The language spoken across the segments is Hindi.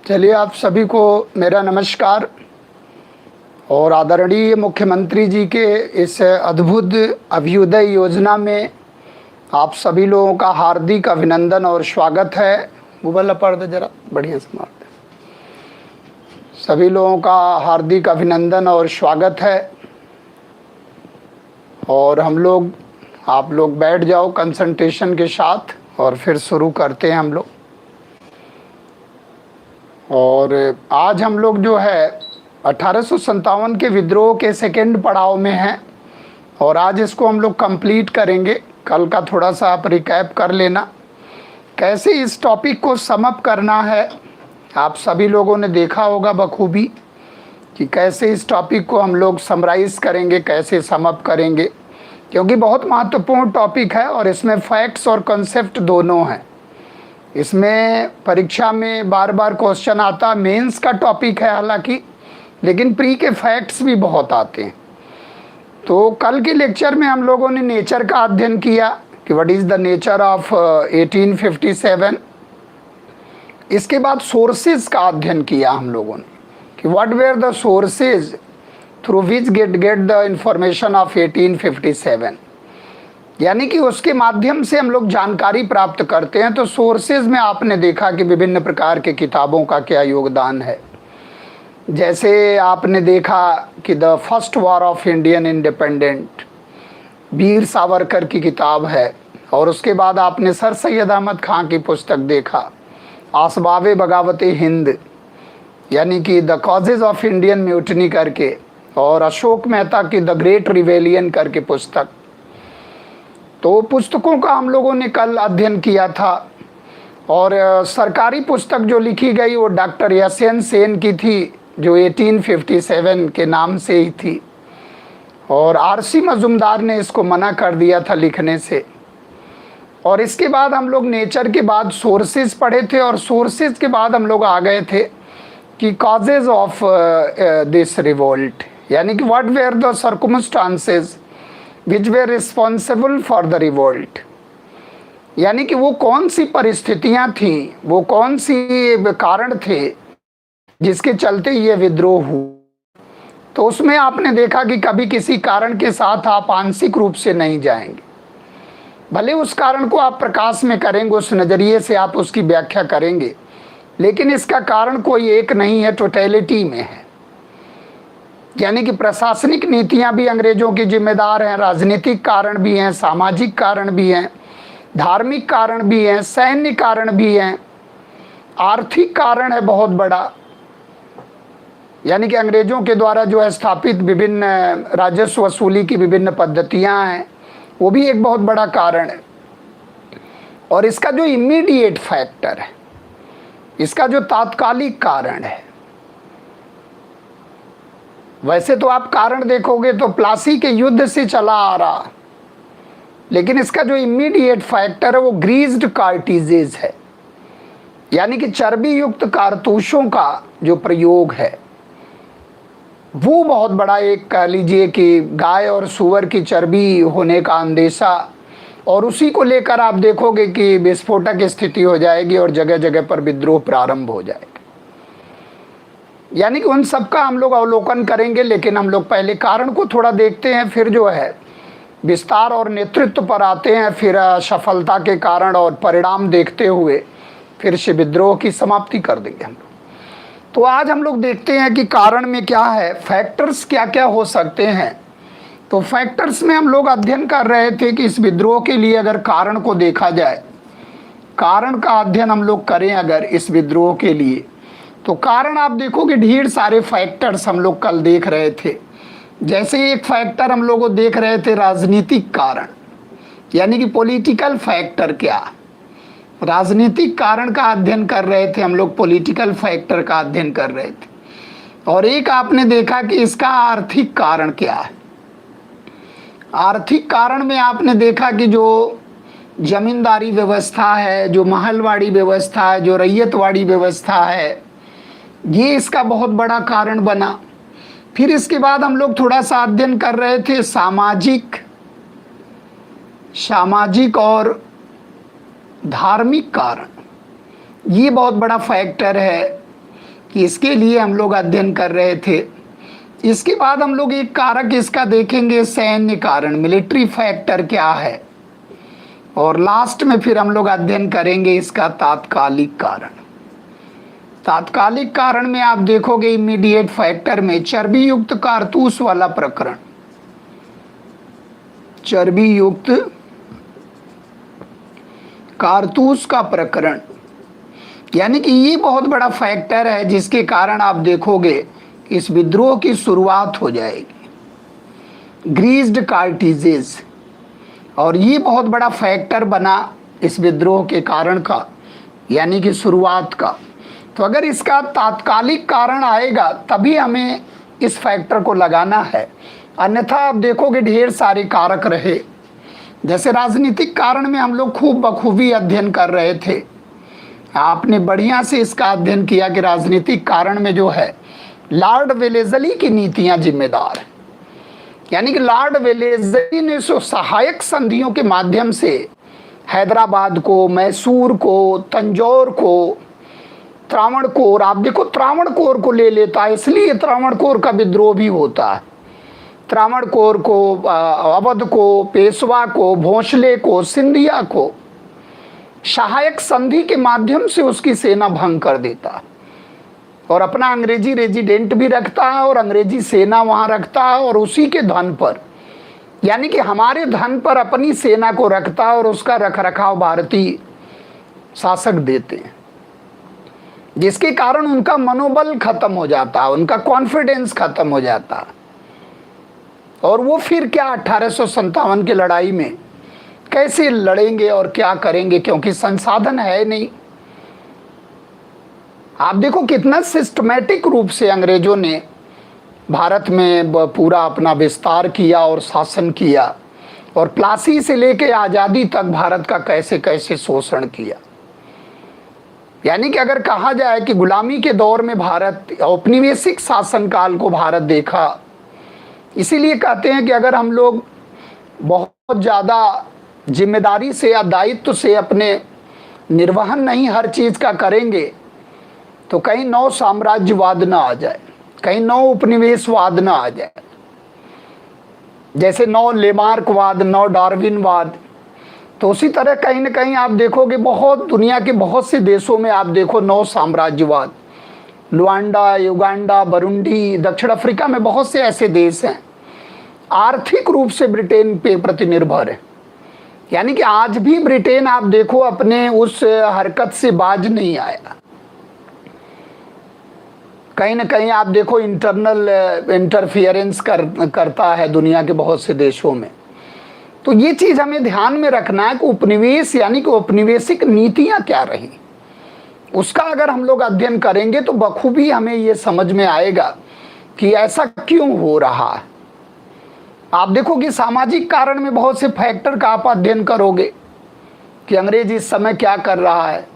चलिए, आप सभी को मेरा नमस्कार और आदरणीय मुख्यमंत्री जी के इस अद्भुत अभ्युदय योजना में आप सभी लोगों का हार्दिक अभिनंदन और स्वागत है। मोबाइल पढ़ दे जरा, बढ़िया से मार दे। सभी लोगों का हार्दिक अभिनंदन और स्वागत है। और आप लोग बैठ जाओ कंसंट्रेशन के साथ और फिर शुरू करते हैं हम लोग। और आज हम लोग जो है 1857 के विद्रोह के सेकेंड पड़ाव में हैं और आज इसको हम लोग कंप्लीट करेंगे। कल का थोड़ा सा आप रिकैप कर लेना, कैसे इस टॉपिक को समअप करना है। आप सभी लोगों ने देखा होगा बखूबी कि कैसे इस टॉपिक को हम लोग समराइज करेंगे, कैसे समअप करेंगे, क्योंकि बहुत महत्वपूर्ण टॉपिक है और इसमें फैक्ट्स और कॉन्सेप्ट दोनों हैं। इसमें परीक्षा में बार बार क्वेश्चन आता, मेंस का टॉपिक है हालांकि, लेकिन प्री के फैक्ट्स भी बहुत आते हैं। तो कल के लेक्चर में हम लोगों ने नेचर का अध्ययन किया कि what is the nature of 1857। इसके बाद सोर्सेज का अध्ययन किया हम लोगों ने कि what were the sources through which get the information of 1857, यानी कि उसके माध्यम से हम लोग जानकारी प्राप्त करते हैं। तो सोर्सेज में आपने देखा कि विभिन्न प्रकार के किताबों का क्या योगदान है। जैसे आपने देखा कि the first war of Indian independent Veer Savarkar की किताब है, और उसके बाद आपने सर सैयद अहमद खां की पुस्तक देखा आसबावे बगावते हिंद, यानी कि the causes of Indian mutiny करके, और अशोक मेहता की द ग्रेट रिवेलियन करके पुस्तक। तो पुस्तकों का हम लोगों ने कल अध्ययन किया था। और सरकारी पुस्तक जो लिखी गई वो डॉक्टर यशवंत सेन की थी, जो 1857 के नाम से ही थी, और आरसी मजुमदार ने इसको मना कर दिया था लिखने से। और इसके बाद हम लोग नेचर के बाद सोर्सेज पढ़े थे, और सोर्सेज के बाद हम लोग आ गए थे कि कॉजेज ऑफ दिस रिवोल्ट, यानी कि what were the circumstances which were responsible for the revolt, यानी कि वो कौन सी परिस्थितियां थीं, वो कौन सी कारण थे जिसके चलते ये विद्रोह हुआ। तो उसमें आपने देखा कि कभी किसी कारण के साथ आप आंशिक रूप से नहीं जाएंगे, भले उस कारण को आप प्रकाश में करेंगे, उस नज़रिए से आप उसकी व्याख्या करेंगे, लेकिन इसका कारण कोई एक नहीं है, टोटलिटी में है। यानी कि प्रशासनिक नीतियां भी अंग्रेजों की जिम्मेदार हैं, राजनीतिक कारण भी हैं, सामाजिक कारण भी हैं, धार्मिक कारण भी हैं, सैन्य कारण भी हैं, आर्थिक कारण है बहुत बड़ा, यानी कि अंग्रेजों के द्वारा जो है स्थापित विभिन्न राजस्व वसूली की विभिन्न पद्धतियां हैं, वो भी एक बहुत बड़ा कारण है। और इसका जो इमीडिएट फैक्टर है, इसका जो तात्कालिक कारण है, वैसे तो आप कारण देखोगे तो प्लासी के युद्ध से चला आ रहा, लेकिन इसका जो इमीडिएट फैक्टर है वो ग्रीज्ड कार्टिजेज है, यानी कि चर्बी युक्त कारतूसों का जो प्रयोग है वो बहुत बड़ा, एक कह लीजिए कि गाय और सूअर की चर्बी होने का अंदेशा, और उसी को लेकर आप देखोगे कि विस्फोटक स्थिति हो जाएगी और जगह जगह पर विद्रोह प्रारंभ हो जाएगा। यानी कि उन सब का हम लोग अवलोकन करेंगे, लेकिन हम लोग पहले कारण को थोड़ा देखते हैं, फिर जो है विस्तार और नेतृत्व पर आते हैं, फिर सफलता के कारण और परिणाम देखते हुए फिर से विद्रोह की समाप्ति कर देंगे हम लोग। तो आज हम लोग देखते हैं कि कारण में क्या है, फैक्टर्स क्या क्या हो सकते हैं। तो फैक्टर्स में हम लोग अध्ययन कर रहे थे कि इस विद्रोह के लिए अगर कारण को देखा जाए, कारण का अध्ययन हम लोग करें अगर इस विद्रोह के लिए, तो कारण आप देखोगे ढेर सारे फैक्टर्स हम लोग कल देख रहे थे। जैसे एक फैक्टर हम लोग देख रहे थे राजनीतिक कारण, यानी कि पॉलिटिकल फैक्टर क्या, राजनीतिक कारण का अध्ययन कर रहे थे हम लोग, पॉलिटिकल फैक्टर का अध्ययन कर रहे थे। और एक आपने देखा कि इसका आर्थिक कारण क्या है। आर्थिक कारण में आपने देखा कि जो जमींदारी व्यवस्था है, जो महलवाड़ी व्यवस्था है, जो रैयतवाड़ी व्यवस्था है, ये इसका बहुत बड़ा कारण बना। फिर इसके बाद हम लोग थोड़ा सा अध्ययन कर रहे थे सामाजिक और धार्मिक कारण, ये बहुत बड़ा फैक्टर है। कि इसके लिए हम लोग अध्ययन कर रहे थे। इसके बाद हम लोग एक कारक इसका देखेंगे, सैन्य कारण, मिलिट्री फैक्टर क्या है, और लास्ट में फिर हम लोग अध्ययन करेंगे इसका तात्कालिक कारण। तात्कालिक कारण में आप देखोगे इमीडिएट फैक्टर में चर्बी युक्त कारतूस वाला प्रकरण, चर्बी युक्त कारतूस का प्रकरण, यानी कि ये बहुत बड़ा फैक्टर है जिसके कारण आप देखोगे इस विद्रोह की शुरुआत हो जाएगी। ग्रीस्ड कार्टिजेज, और ये बहुत बड़ा फैक्टर बना इस विद्रोह के कारण का, यानी कि शुरुआत का। तो अगर इसका तात्कालिक कारण आएगा तभी हमें इस फैक्टर को लगाना है, अन्यथा आप देखोगे ढेर सारे कारक रहे। जैसे राजनीतिक कारण में हम लोग खूब बखूबी अध्ययन कर रहे थे, आपने बढ़िया से इसका अध्ययन किया कि राजनीतिक कारण में जो है लॉर्ड वेलेज़ली की नीतियां जिम्मेदार हैं। यानी कि लॉर्ड वेलेज़ली ने सहायक संधियों के माध्यम से हैदराबाद को, मैसूर को, तंजौर को, त्रावणकोर, आप देखो त्रावणकोर को ले लेता है, इसलिए त्रावणकोर का विद्रोह भी होता है। त्रावणकोर को, अवध को, पेशवा को, भोंसले को, सिंधिया को सहायक संधि के माध्यम से उसकी सेना भंग कर देता है और अपना अंग्रेजी रेजिडेंट भी रखता है और अंग्रेजी सेना वहां रखता है, और उसी के धन पर, यानी कि हमारे धन पर अपनी सेना को रखता है और उसका रखरखाव भारतीय शासक देते हैं, जिसके कारण उनका मनोबल खत्म हो जाता है, उनका कॉन्फिडेंस खत्म हो जाता है। और वो फिर क्या 1857 की लड़ाई में कैसे लड़ेंगे और क्या करेंगे, क्योंकि संसाधन है नहीं। आप देखो कितना सिस्टमैटिक रूप से अंग्रेजों ने भारत में पूरा अपना विस्तार किया और शासन किया, और प्लासी से लेके आज़ादी तक भारत का कैसे कैसे शोषण किया। यानी कि अगर कहा जाए कि गुलामी के दौर में भारत, औपनिवेशिक शासनकाल को भारत देखा, इसीलिए कहते हैं कि अगर हम लोग बहुत ज़्यादा जिम्मेदारी से या दायित्व से अपने निर्वहन नहीं हर चीज़ का करेंगे तो कहीं नौ साम्राज्यवाद ना आ जाए, कहीं नौ उपनिवेशवाद ना आ जाए, जैसे नौ लेमार्कवाद, नौ डार्विनवाद। तो उसी तरह कहीं ना कहीं आप देखोगे बहुत दुनिया के बहुत से देशों में आप देखो नौ साम्राज्यवाद, लुआंडा, युगांडा, बरुंडी, दक्षिण अफ्रीका में बहुत से ऐसे देश हैं आर्थिक रूप से ब्रिटेन पे प्रति निर्भर है। यानी कि आज भी ब्रिटेन आप देखो अपने उस हरकत से बाज नहीं आया। कहीं ना कहीं आप देखो इंटरनल इंटरफियरेंस करता है दुनिया के बहुत से देशों में। तो ये चीज़ हमें ध्यान में रखना है कि उपनिवेश यानी कि औपनिवेशिक नीतियां क्या रही, उसका अगर हम लोग अध्ययन करेंगे तो बखूबी हमें ये समझ में आएगा कि ऐसा क्यों हो रहा है। आप देखो कि सामाजिक कारण में बहुत से फैक्टर का आप अध्ययन करोगे कि अंग्रेज इस समय क्या कर रहा है,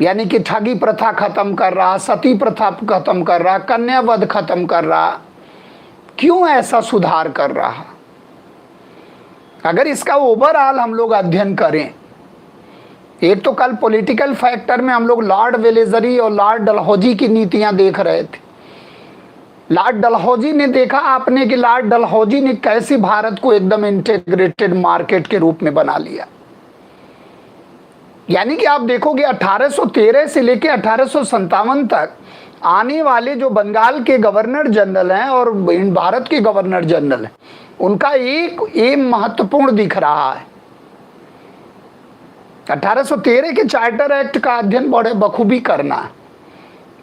यानी कि ठगी प्रथा खत्म कर रहा, सती प्रथा खत्म कर रहा, कन्यावध खत्म कर रहा। क्यों ऐसा सुधार कर रहा? अगर इसका ओवरऑल हम लोग अध्ययन करें, एक तो कल पॉलिटिकल फैक्टर में हम लोग लॉर्ड वेलेज़ली और लॉर्ड डलहौजी की नीतियां देख रहे थे। लॉर्ड डलहौजी ने देखा आपने कि लॉर्ड डलहौजी ने कैसे भारत को एकदम इंटीग्रेटेड मार्केट के रूप में बना लिया। यानी कि आप देखोगे 1813 से लेकर 1857 तक आने वाले जो बंगाल के गवर्नर जनरल हैं और भारत के गवर्नर जनरल हैं, उनका एक एम महत्वपूर्ण दिख रहा है। 1813 के चार्टर एक्ट का अध्ययन बड़े बखूबी करना,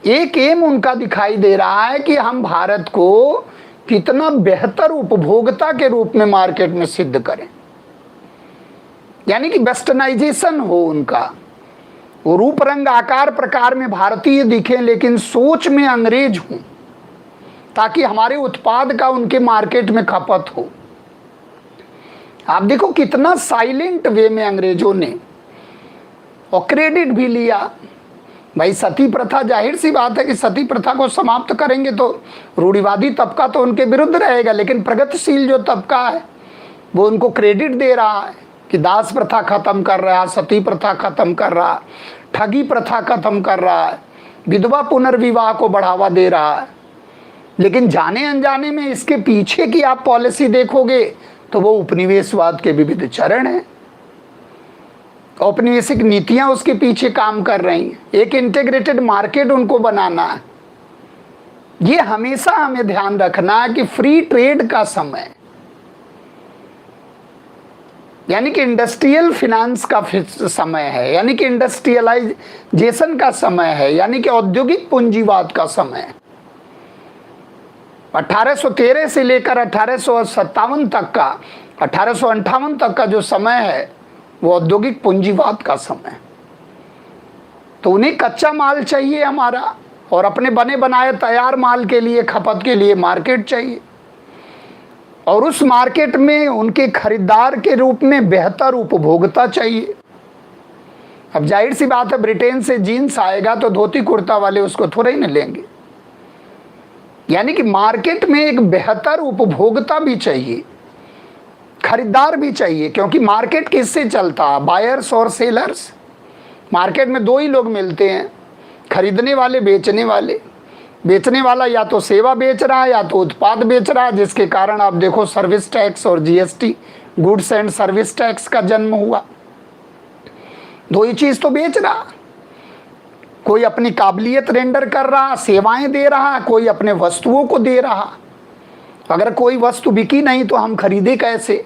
एक एम उनका दिखाई दे रहा है कि हम भारत को कितना बेहतर उपभोक्ता के रूप में मार्केट में सिद्ध करें, यानी कि वेस्टर्नाइजेशन हो उनका, वो रूप रंग आकार प्रकार में भारतीय दिखें लेकिन सोच में अंग्रेज हों, ताकि हमारे उत्पाद का उनके मार्केट में खपत हो। आप देखो कितना साइलेंट वे में अंग्रेजों ने और क्रेडिट भी लिया। भाई सती प्रथा, जाहिर सी बात है कि सती प्रथा को समाप्त करेंगे तो रूढ़िवादी तबका तो उनके विरुद्ध रहेगा, लेकिन प्रगतिशील जो तबका है वो उनको क्रेडिट दे रहा है कि दास प्रथा खत्म कर रहा है, सती प्रथा खत्म कर रहा है, ठगी प्रथा खत्म कर रहा है, विधवा पुनर्विवाह को बढ़ावा दे रहा है। लेकिन जाने अनजाने में इसके पीछे की आप पॉलिसी देखोगे तो वो उपनिवेशवाद के विविध चरण हैं। औपनिवेशिक नीतियां उसके पीछे काम कर रही हैं। एक इंटीग्रेटेड मार्केट उनको बनाना है। ये हमेशा हमें ध्यान रखना है कि फ्री ट्रेड का समय, यानी कि इंडस्ट्रियल फिनेंस का समय है, यानी कि इंडस्ट्रियलाइजेशन का समय है, यानी कि औद्योगिक पूंजीवाद का समय है। 1813 से लेकर 1857 तक का, 1858 तक का जो समय है वो औद्योगिक पूंजीवाद का समय। तो उन्हें कच्चा माल चाहिए हमारा, और अपने बने बनाए तैयार माल के लिए, खपत के लिए मार्केट चाहिए, और उस मार्केट में उनके खरीदार के रूप में बेहतर उपभोक्ता चाहिए। अब जाहिर सी बात है, ब्रिटेन से जीन्स आएगा तो धोती कुर्ता वाले उसको थोड़े ही न लेंगे। यानी कि मार्केट में एक बेहतर उपभोक्ता भी चाहिए, खरीदार भी चाहिए, क्योंकि मार्केट किससे चलता है? बायर्स और सेलर्स। मार्केट में दो ही लोग मिलते हैं, खरीदने वाले, बेचने वाले। बेचने वाला या तो सेवा बेच रहा है या तो उत्पाद बेच रहा है, जिसके कारण आप देखो सर्विस टैक्स और GST, goods and service tax का जन्म हुआ। दो ही चीज तो बेच रहा, कोई अपनी काबिलियत रेंडर कर रहा, सेवाएं दे रहा, कोई अपने वस्तुओं को दे रहा। अगर कोई वस्तु बिकी नहीं तो हम खरीदे कैसे,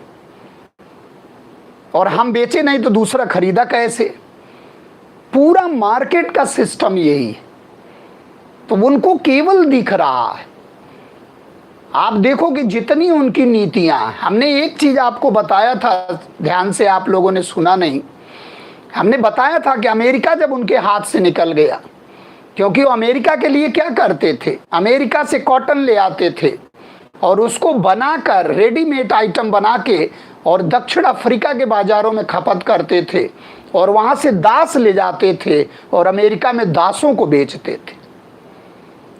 और हम बेचे नहीं तो दूसरा खरीदा कैसे? पूरा मार्केट का सिस्टम यही है। तो उनको केवल दिख रहा है। आप देखो कि जितनी उनकी नीतियां, हमने एक चीज आपको बताया था, ध्यान से आप लोगों ने सुना नहीं। हमने बताया था कि अमेरिका जब उनके हाथ से निकल गया, क्योंकि वो अमेरिका के लिए क्या करते थे? अमेरिका से कॉटन ले आते थे और उसको बनाकर रेडीमेड आइटम बना के और दक्षिण अफ्रीका के बाजारों में खपत करते थे, और वहां से दास ले जाते थे और अमेरिका में दासों को बेचते थे।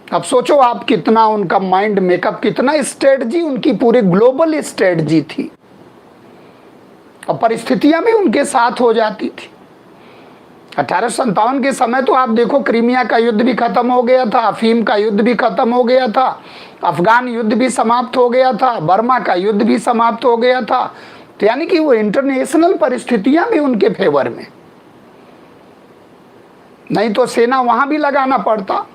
अब सोचो आप, कितना उनका माइंड मेकअप, कितना स्ट्रेटजी उनकी पूरी ग्लोबल स्ट्रेटजी थी, और परिस्थितियां भी उनके साथ हो जाती थी। 1857 के समय तो आप देखो, क्रीमिया का युद्ध भी खत्म हो गया था, अफीम का युद्ध भी खत्म हो गया था, अफगान युद्ध भी समाप्त हो गया था, बर्मा का युद्ध भी समाप्त हो गया था। तो यानी कि वो इंटरनेशनल परिस्थितियां भी उनके फेवर में, नहीं तो सेना वहां भी लगाना पड़ता।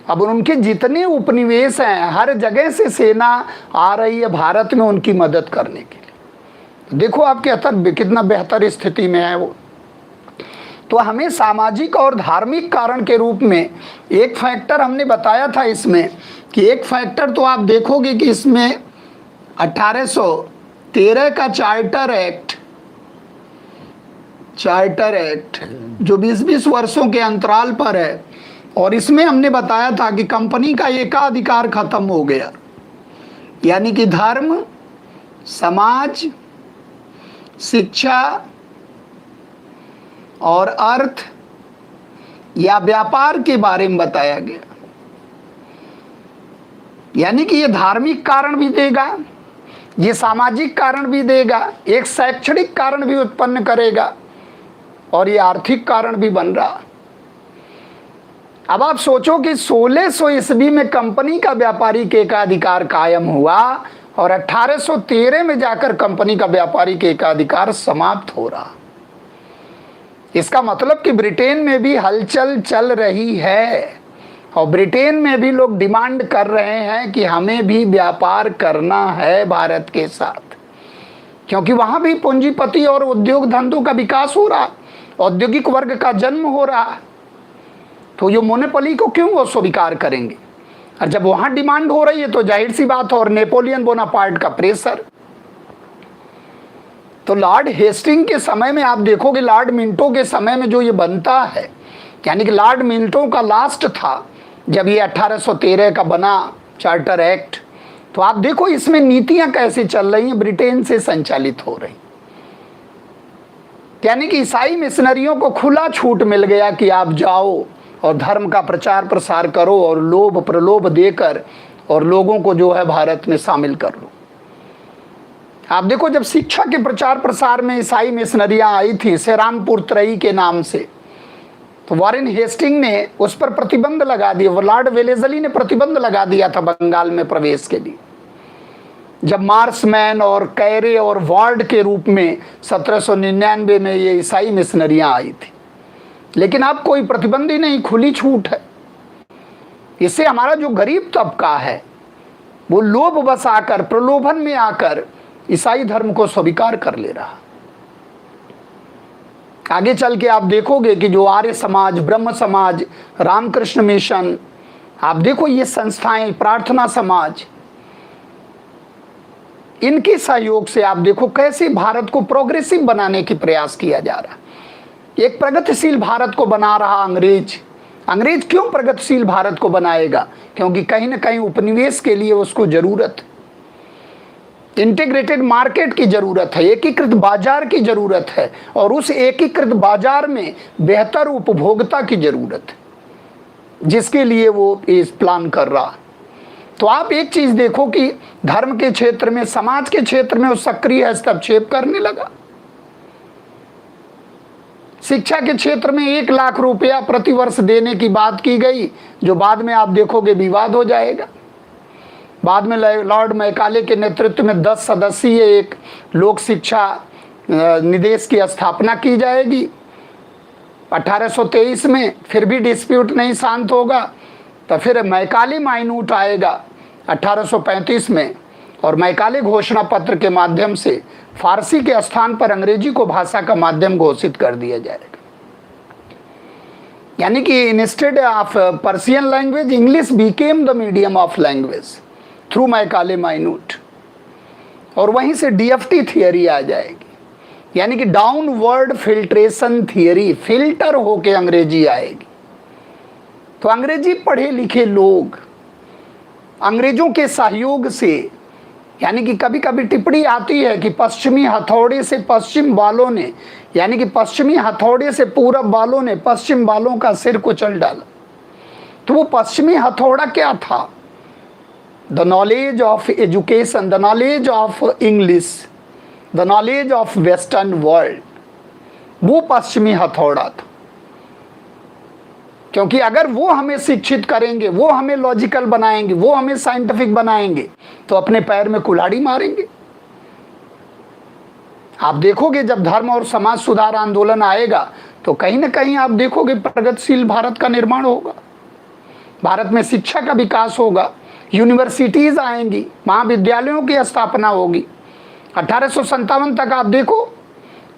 अब उनके जितने उपनिवेश हैं, हर जगह से सेना आ रही है भारत में उनकी मदद करने के लिए। देखो आप कितना बेहतर स्थिति में है वो। तो हमें सामाजिक और धार्मिक कारण के रूप में एक फैक्टर हमने बताया था इसमें, कि एक फैक्टर तो आप देखोगे कि इसमें 1813 का चार्टर एक्ट जो 20-20 वर्षों के अंतराल पर है, और इसमें हमने बताया था कि कंपनी का एकाधिकार खत्म हो गया। यानी कि धर्म, समाज, शिक्षा और अर्थ या व्यापार के बारे में बताया गया। यानी कि ये धार्मिक कारण भी देगा, ये सामाजिक कारण भी देगा, एक शैक्षणिक कारण भी उत्पन्न करेगा, और ये आर्थिक कारण भी बन रहा। अब आप सोचो कि 1600 ईस्वी में कंपनी का व्यापारिक एकाधिकार कायम हुआ, और 1813 में जाकर कंपनी का व्यापारिक एकाधिकार समाप्त हो रहा। इसका मतलब कि ब्रिटेन में भी हलचल चल रही है, और ब्रिटेन में भी लोग डिमांड कर रहे हैं कि हमें भी व्यापार करना है भारत के साथ, क्योंकि वहां भी पूंजीपति और उद्योग धंधों का विकास हो रहा, औद्योगिक वर्ग का जन्म हो रहा। तो ये मोनोपोली को क्यों वो स्वीकार करेंगे? और जब वहां डिमांड हो रही है तो जाहिर सी बात है, और नेपोलियन बोनापार्ट का प्रेशर। तो लॉर्ड हेस्टिंग के समय में आप देखोगे, लॉर्ड मिंटो के समय में जो ये बनता है, यानी कि लॉर्ड मिंटो का लास्ट था जब ये 1813 का बना चार्टर एक्ट। तो आप देखो इसमें नीतियां कैसे चल रही हैं, ब्रिटेन से संचालित हो रही। यानी कि ईसाई मिशनरियों को खुला छूट मिल गया कि आप जाओ और धर्म का प्रचार प्रसार करो, और लोभ प्रलोभ देकर और लोगों को जो है भारत में शामिल कर लो। आप देखो, जब शिक्षा के प्रचार प्रसार में ईसाई मिशनरियां आई थी, सेरामपुर त्रयी के नाम से, तो वॉरेन हेस्टिंग ने उस पर प्रतिबंध लगा दिया, लॉर्ड वेलेस्ली ने प्रतिबंध लगा दिया था बंगाल में प्रवेश के लिए, जब मार्समैन और कैरे और वार्ड के रूप में 1799 में ये ईसाई मिशनरियां आई थी। लेकिन अब कोई प्रतिबंध ही नहीं, खुली छूट है। इससे हमारा जो गरीब तबका है वो लोभ बस आकर, प्रलोभन में आकर ईसाई धर्म को स्वीकार कर ले रहा। आगे चल के आप देखोगे कि जो आर्य समाज, ब्रह्म समाज, रामकृष्ण मिशन, आप देखो ये संस्थाएं, प्रार्थना समाज, इनके सहयोग से आप देखो कैसे भारत को प्रोग्रेसिव बनाने की प्रयास किया जा रहा। एक प्रगतिशील भारत को बना रहा अंग्रेज क्यों प्रगतिशील भारत को बनाएगा? क्योंकि कहीं ना कहीं उपनिवेश के लिए उसको जरूरत, इंटीग्रेटेड मार्केट की जरूरत है, एकीकृत बाजार की जरूरत है, और उस एकीकृत बाजार में बेहतर उपभोक्ता की जरूरत है, जिसके लिए वो इस प्लान कर रहा। तो आप एक चीज देखो कि धर्म के क्षेत्र में, समाज के क्षेत्र में वो सक्रिय हस्तक्षेप करने लगा। शिक्षा के क्षेत्र में 1 लाख रुपया प्रतिवर्ष देने की बात की गई, जो बाद में आप देखोगे विवाद हो जाएगा। बाद में लॉर्ड मैकाले के नेतृत्व में 10 सदस्यीय एक लोक शिक्षा निदेश की स्थापना की जाएगी 1823 में। फिर भी डिस्प्यूट नहीं शांत होगा, तो फिर मैकाले माइनूट आएगा 1835 में, और मैकाले घोषणा पत्र के माध्यम से फारसी के स्थान पर अंग्रेजी को भाषा का माध्यम घोषित कर दिया जाएगा। यानी कि instead of Persian language, English became the medium of language through Macaulay minute. और वहीं से डीएफटी थियरी आ जाएगी, यानी कि डाउनवर्ड फिल्ट्रेशन थियरी, फिल्टर होके अंग्रेजी आएगी। तो अंग्रेजी पढ़े लिखे लोग अंग्रेजों के सहयोग से, यानी कि कभी कभी टिप्पणी आती है कि पश्चिमी हथौड़े से पश्चिम वालों ने, यानी कि पश्चिमी हथौड़े से पूरब वालों ने पश्चिम वालों का सिर कुचल डाला। तो वो पश्चिमी हथौड़ा क्या था? The knowledge of education, the knowledge of English, the knowledge of western world, वो पश्चिमी हथौड़ा था। क्योंकि अगर वो हमें शिक्षित करेंगे, वो हमें लॉजिकल बनाएंगे, वो हमें साइंटिफिक बनाएंगे, तो अपने पैर में कुल्हाड़ी मारेंगे। आप देखोगे जब धर्म और समाज सुधार आंदोलन आएगा तो कहीं ना कहीं आप देखोगे प्रगतिशील भारत का निर्माण होगा, भारत में शिक्षा का विकास होगा, यूनिवर्सिटीज आएंगी, महाविद्यालयों की स्थापना होगी। 1857 तक आप देखो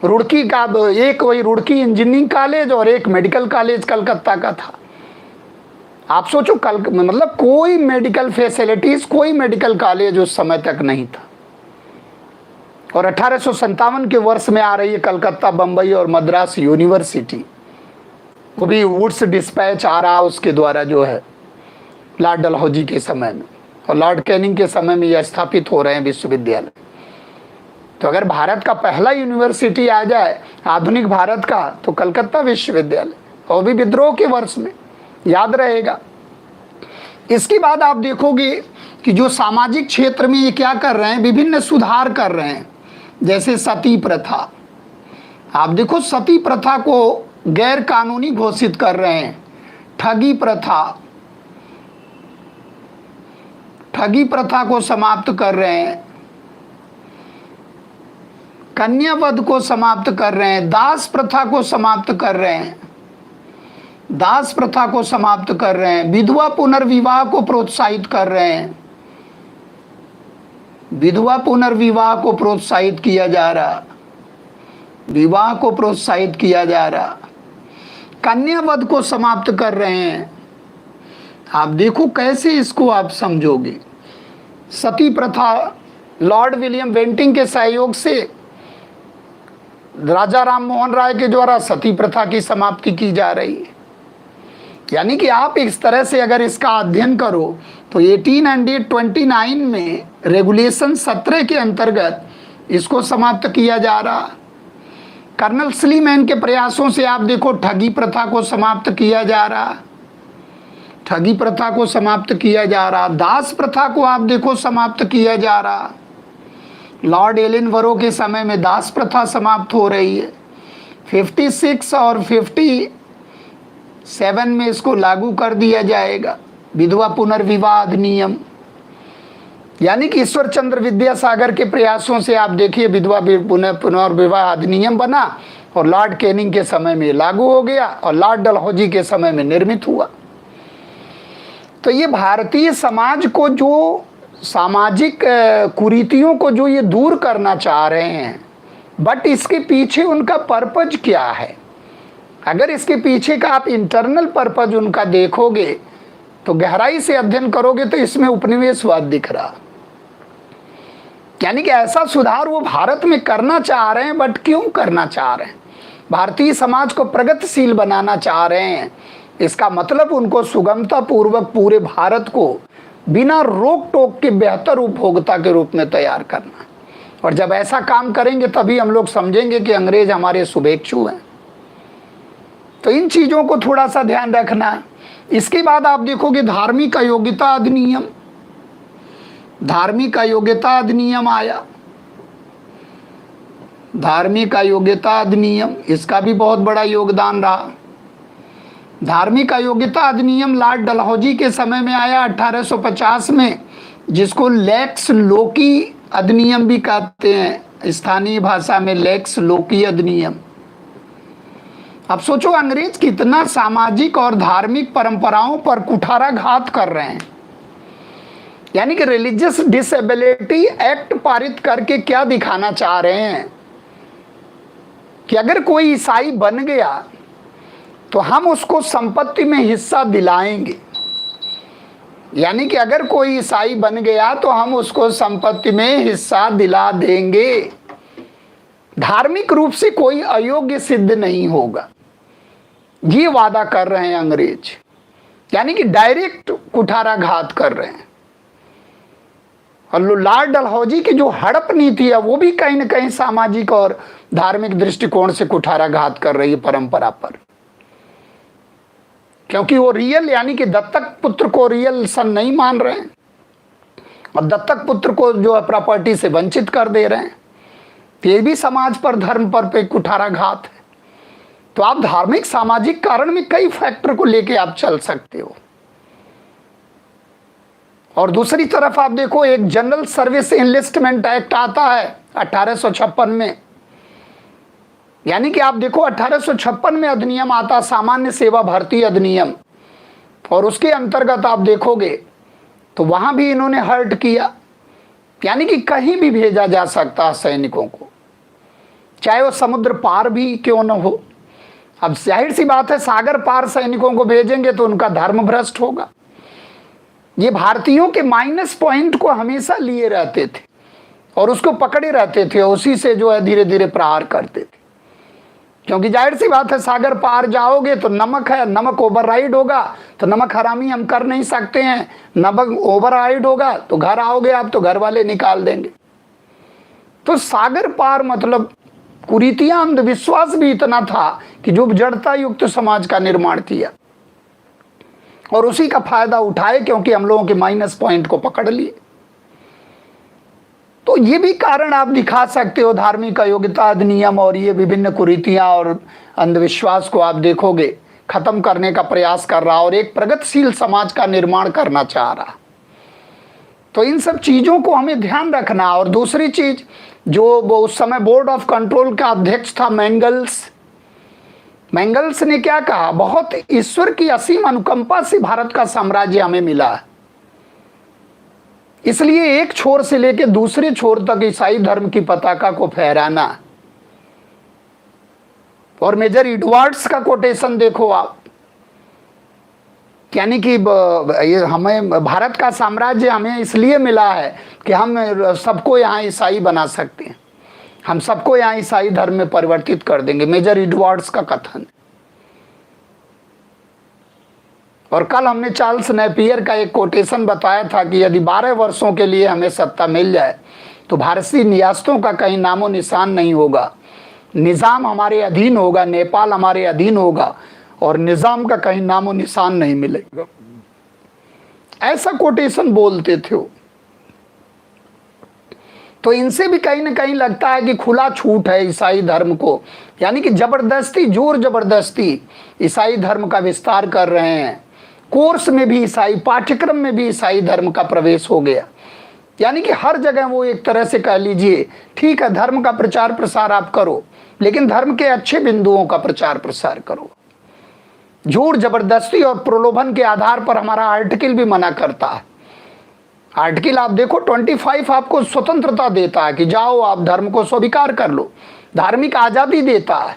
रुड़की का एक, वही रुड़की इंजीनियरिंग कॉलेज और एक मेडिकल कॉलेज कलकत्ता का था। आप सोचो मतलब कोई मेडिकल फैसिलिटीज, कोई मेडिकल कॉलेज उस समय तक नहीं था। और 1857 के वर्ष में आ रही है कलकत्ता, बंबई और मद्रास यूनिवर्सिटी, वो भी वुड्स डिस्पैच आ रहा उसके द्वारा, जो है लॉर्ड डलहौजी के समय में और लॉर्ड कैनिंग के समय में यह स्थापित हो रहे हैं विश्वविद्यालय। तो अगर भारत का पहला यूनिवर्सिटी आ जाए आधुनिक भारत का, तो कलकत्ता विश्वविद्यालय, और भी विद्रोह के वर्ष में, याद रहेगा। इसके बाद आप देखोगे कि जो सामाजिक क्षेत्र में ये क्या कर रहे हैं, विभिन्न सुधार कर रहे हैं, जैसे सती प्रथा। आप देखो सती प्रथा को गैर कानूनी घोषित कर रहे हैं, ठगी प्रथा को समाप्त कर रहे हैं, कन्यावध को समाप्त कर रहे हैं, दास प्रथा को समाप्त कर रहे हैं, विधवा पुनर्विवाह को प्रोत्साहित कर रहे हैं, विधवा पुनर्विवाह को प्रोत्साहित किया जा रहा, विवाह को प्रोत्साहित किया जा रहा, कन्यावध को समाप्त कर रहे हैं। आप देखो कैसे इसको आप समझोगे। सती प्रथा लॉर्ड विलियम बेंटिंग के सहयोग से राजा राम मोहन राय के द्वारा सती प्रथा की समाप्ति की जा रही है। यानी कि आप इस तरह से अगर इसका अध्ययन करो तो 1829 में रेगुलेशन 17 के अंतर्गत इसको समाप्त किया जा रहा। कर्नल स्लीमैन के प्रयासों से आप देखो ठगी प्रथा को समाप्त किया जा रहा, दास प्रथा को आप देखो समाप्त किया जा रहा। लॉर्ड एलिनबरो के समय में दास प्रथा समाप्त हो रही है। 56 और 50 7 में इसको लागू कर दिया जाएगा, विधवा पुनर्विवाह अधिनियम। यानी कि ईश्वर चंद्र विद्यासागर के प्रयासों से आप देखिए विधवा पुनर्विवाह अधिनियम बना और लॉर्ड कैनिंग के समय में लागू हो गया और लॉर्ड डलहौजी के समय में निर्मित हुआ। तो ये भारतीय समाज को जो सामाजिक कुरीतियों को जो ये दूर करना चाह रहे हैं, बट इसके पीछे उनका पर्पज क्या है? अगर इसके पीछे का आप इंटरनल पर्पज उनका देखोगे तो गहराई से अध्ययन करोगे तो इसमें उपनिवेशवाद दिख रहा। यानी कि ऐसा सुधार वो भारत में करना चाह रहे हैं, बट क्यों करना चाह रहे हैं? भारतीय समाज को प्रगतिशील बनाना चाह रहे हैं। इसका मतलब उनको सुगमता पूर्वक पूरे भारत को बिना रोक टोक के बेहतर उपभोक्ता के रूप में तैयार करना। और जब ऐसा काम करेंगे तभी हम लोग समझेंगे कि अंग्रेज हमारे शुभेच्छु हैं। तो इन चीज़ों को थोड़ा सा ध्यान रखना। इसके बाद आप देखोगे धार्मिक अयोग्यता अधिनियम। धार्मिक अयोग्यता अधिनियम आया, धार्मिक अयोग्यता अधिनियम, इसका भी बहुत बड़ा योगदान रहा। धार्मिक अयोग्यता अधिनियम लॉर्ड डलहौजी के समय में आया 1850 में, जिसको लेक्स लोकी अधिनियम भी कहते हैं, स्थानीय भाषा में लेक्स लोकी अधिनियम। अब सोचो अंग्रेज कितना सामाजिक और धार्मिक परंपराओं पर कुठाराघात कर रहे हैं। यानी कि रिलीजियस डिसेबिलिटी एक्ट पारित करके क्या दिखाना चाह रहे हैं कि अगर कोई ईसाई बन गया तो हम उसको संपत्ति में हिस्सा दिलाएंगे। यानी कि अगर कोई ईसाई बन गया तो हम उसको संपत्ति में हिस्सा दिला देंगे, धार्मिक रूप से कोई अयोग्य सिद्ध नहीं होगा। ये वादा कर रहे हैं अंग्रेज, यानी कि डायरेक्ट कुठाराघात कर रहे हैं। और लॉर्ड डलहौजी की जो हड़प नीति है वो भी कहीं न कहीं सामाजिक और धार्मिक दृष्टिकोण से कुठाराघात कर रही है परंपरा पर, क्योंकि वो रियल यानी कि दत्तक पुत्र को रियल सन नहीं मान रहे हैं और दत्तक पुत्र को जो है प्रॉपर्टी से वंचित कर दे रहे हैं। ये भी समाज पर, धर्म पर पे कुठाराघात है। तो आप धार्मिक सामाजिक कारण में कई फैक्टर को लेके आप चल सकते हो। और दूसरी तरफ आप देखो एक जनरल सर्विस इनलिस्टमेंट एक्ट आता है 1856 में। यानी कि आप देखो 1856 में अधिनियम आता, सामान्य सेवा भर्ती अधिनियम, और उसके अंतर्गत आप देखोगे तो वहां भी इन्होंने हर्ट किया। यानी कि कहीं भी भेजा जा सकता है सैनिकों को, चाहे वो समुद्र पार भी क्यों न हो। अब जाहिर सी बात है सागर पार सैनिकों को भेजेंगे तो उनका धर्म भ्रष्ट होगा। ये भारतीयों के माइनस पॉइंट को हमेशा लिए रहते थे और उसको पकड़े रहते थे, उसी से जो है धीरे धीरे प्रहार करते थे। क्योंकि जाहिर सी बात है सागर पार जाओगे तो नमक है, नमक ओवरराइड होगा तो नमक हरामी हम कर नहीं सकते हैं, नमक ओवरराइड होगा तो घर आओगे आप तो घर वाले निकाल देंगे। तो सागर पार मतलब कुरीतियां, अंधविश्वास भी इतना था कि जो जड़ता युक्त समाज का निर्माण किया और उसी का फायदा उठाए, क्योंकि हम लोगों के माइनस पॉइंट को पकड़ लिए। तो ये भी कारण आप दिखा सकते हो धार्मिक अयोग्यता अधिनियम और ये विभिन्न कुरीतियां और अंधविश्वास को आप देखोगे खत्म करने का प्रयास कर रहा और एक प्रगतिशील समाज का निर्माण करना चाह रहा। तो इन सब चीज़ों को हमें ध्यान रखना। और दूसरी चीज जो वो उस समय बोर्ड ऑफ कंट्रोल का अध्यक्ष था मैंगल्स ने क्या कहा, बहुत ईश्वर की असीम अनुकंपा से भारत का साम्राज्य हमें मिला, इसलिए एक छोर से लेकर दूसरे छोर तक ईसाई धर्म की पताका को फहराना। और मेजर एडवर्ड्स का कोटेशन देखो आप, यानी कि ये हमें भारत का साम्राज्य हमें इसलिए मिला है कि हम सबको यहाँ ईसाई बना सकते हैं, हम सबको यहाँ ईसाई धर्म में परिवर्तित कर देंगे, मेजर एडवर्ड्स का कथन। और कल हमने चार्ल्स नेपियर का एक कोटेशन बताया था कि यदि 12 वर्षों के लिए हमें सत्ता मिल जाए तो भारतीय नियासतों का कहीं नामो निशान नहीं होगा, निज़ाम हमारे अधीन होगा, नेपाल हमारे अधीन होगा और निज़ाम का कहीं नामो निशान नहीं मिलेगा। ऐसा कोटेशन बोलते थे वो। तो इनसे भी कहीं ना कहीं लगता है कि खुला छूट है ईसाई धर्म को, यानी कि जबरदस्ती, जोर जबरदस्ती ईसाई धर्म का विस्तार कर रहे हैं। कोर्स में भी ईसाई, पाठ्यक्रम में भी ईसाई धर्म का प्रवेश हो गया, यानी कि हर जगह वो एक तरह से कह लीजिए, ठीक है धर्म का प्रचार प्रसार आप करो, लेकिन धर्म के अच्छे बिंदुओं का प्रचार प्रसार करो। जोर जबरदस्ती और प्रलोभन के आधार पर हमारा आर्टिकल भी मना करता है। आर्टिकल आप देखो 25 आपको स्वतंत्रता देता है कि जाओ आप धर्म को स्वीकार कर लो, धार्मिक आजादी देता है,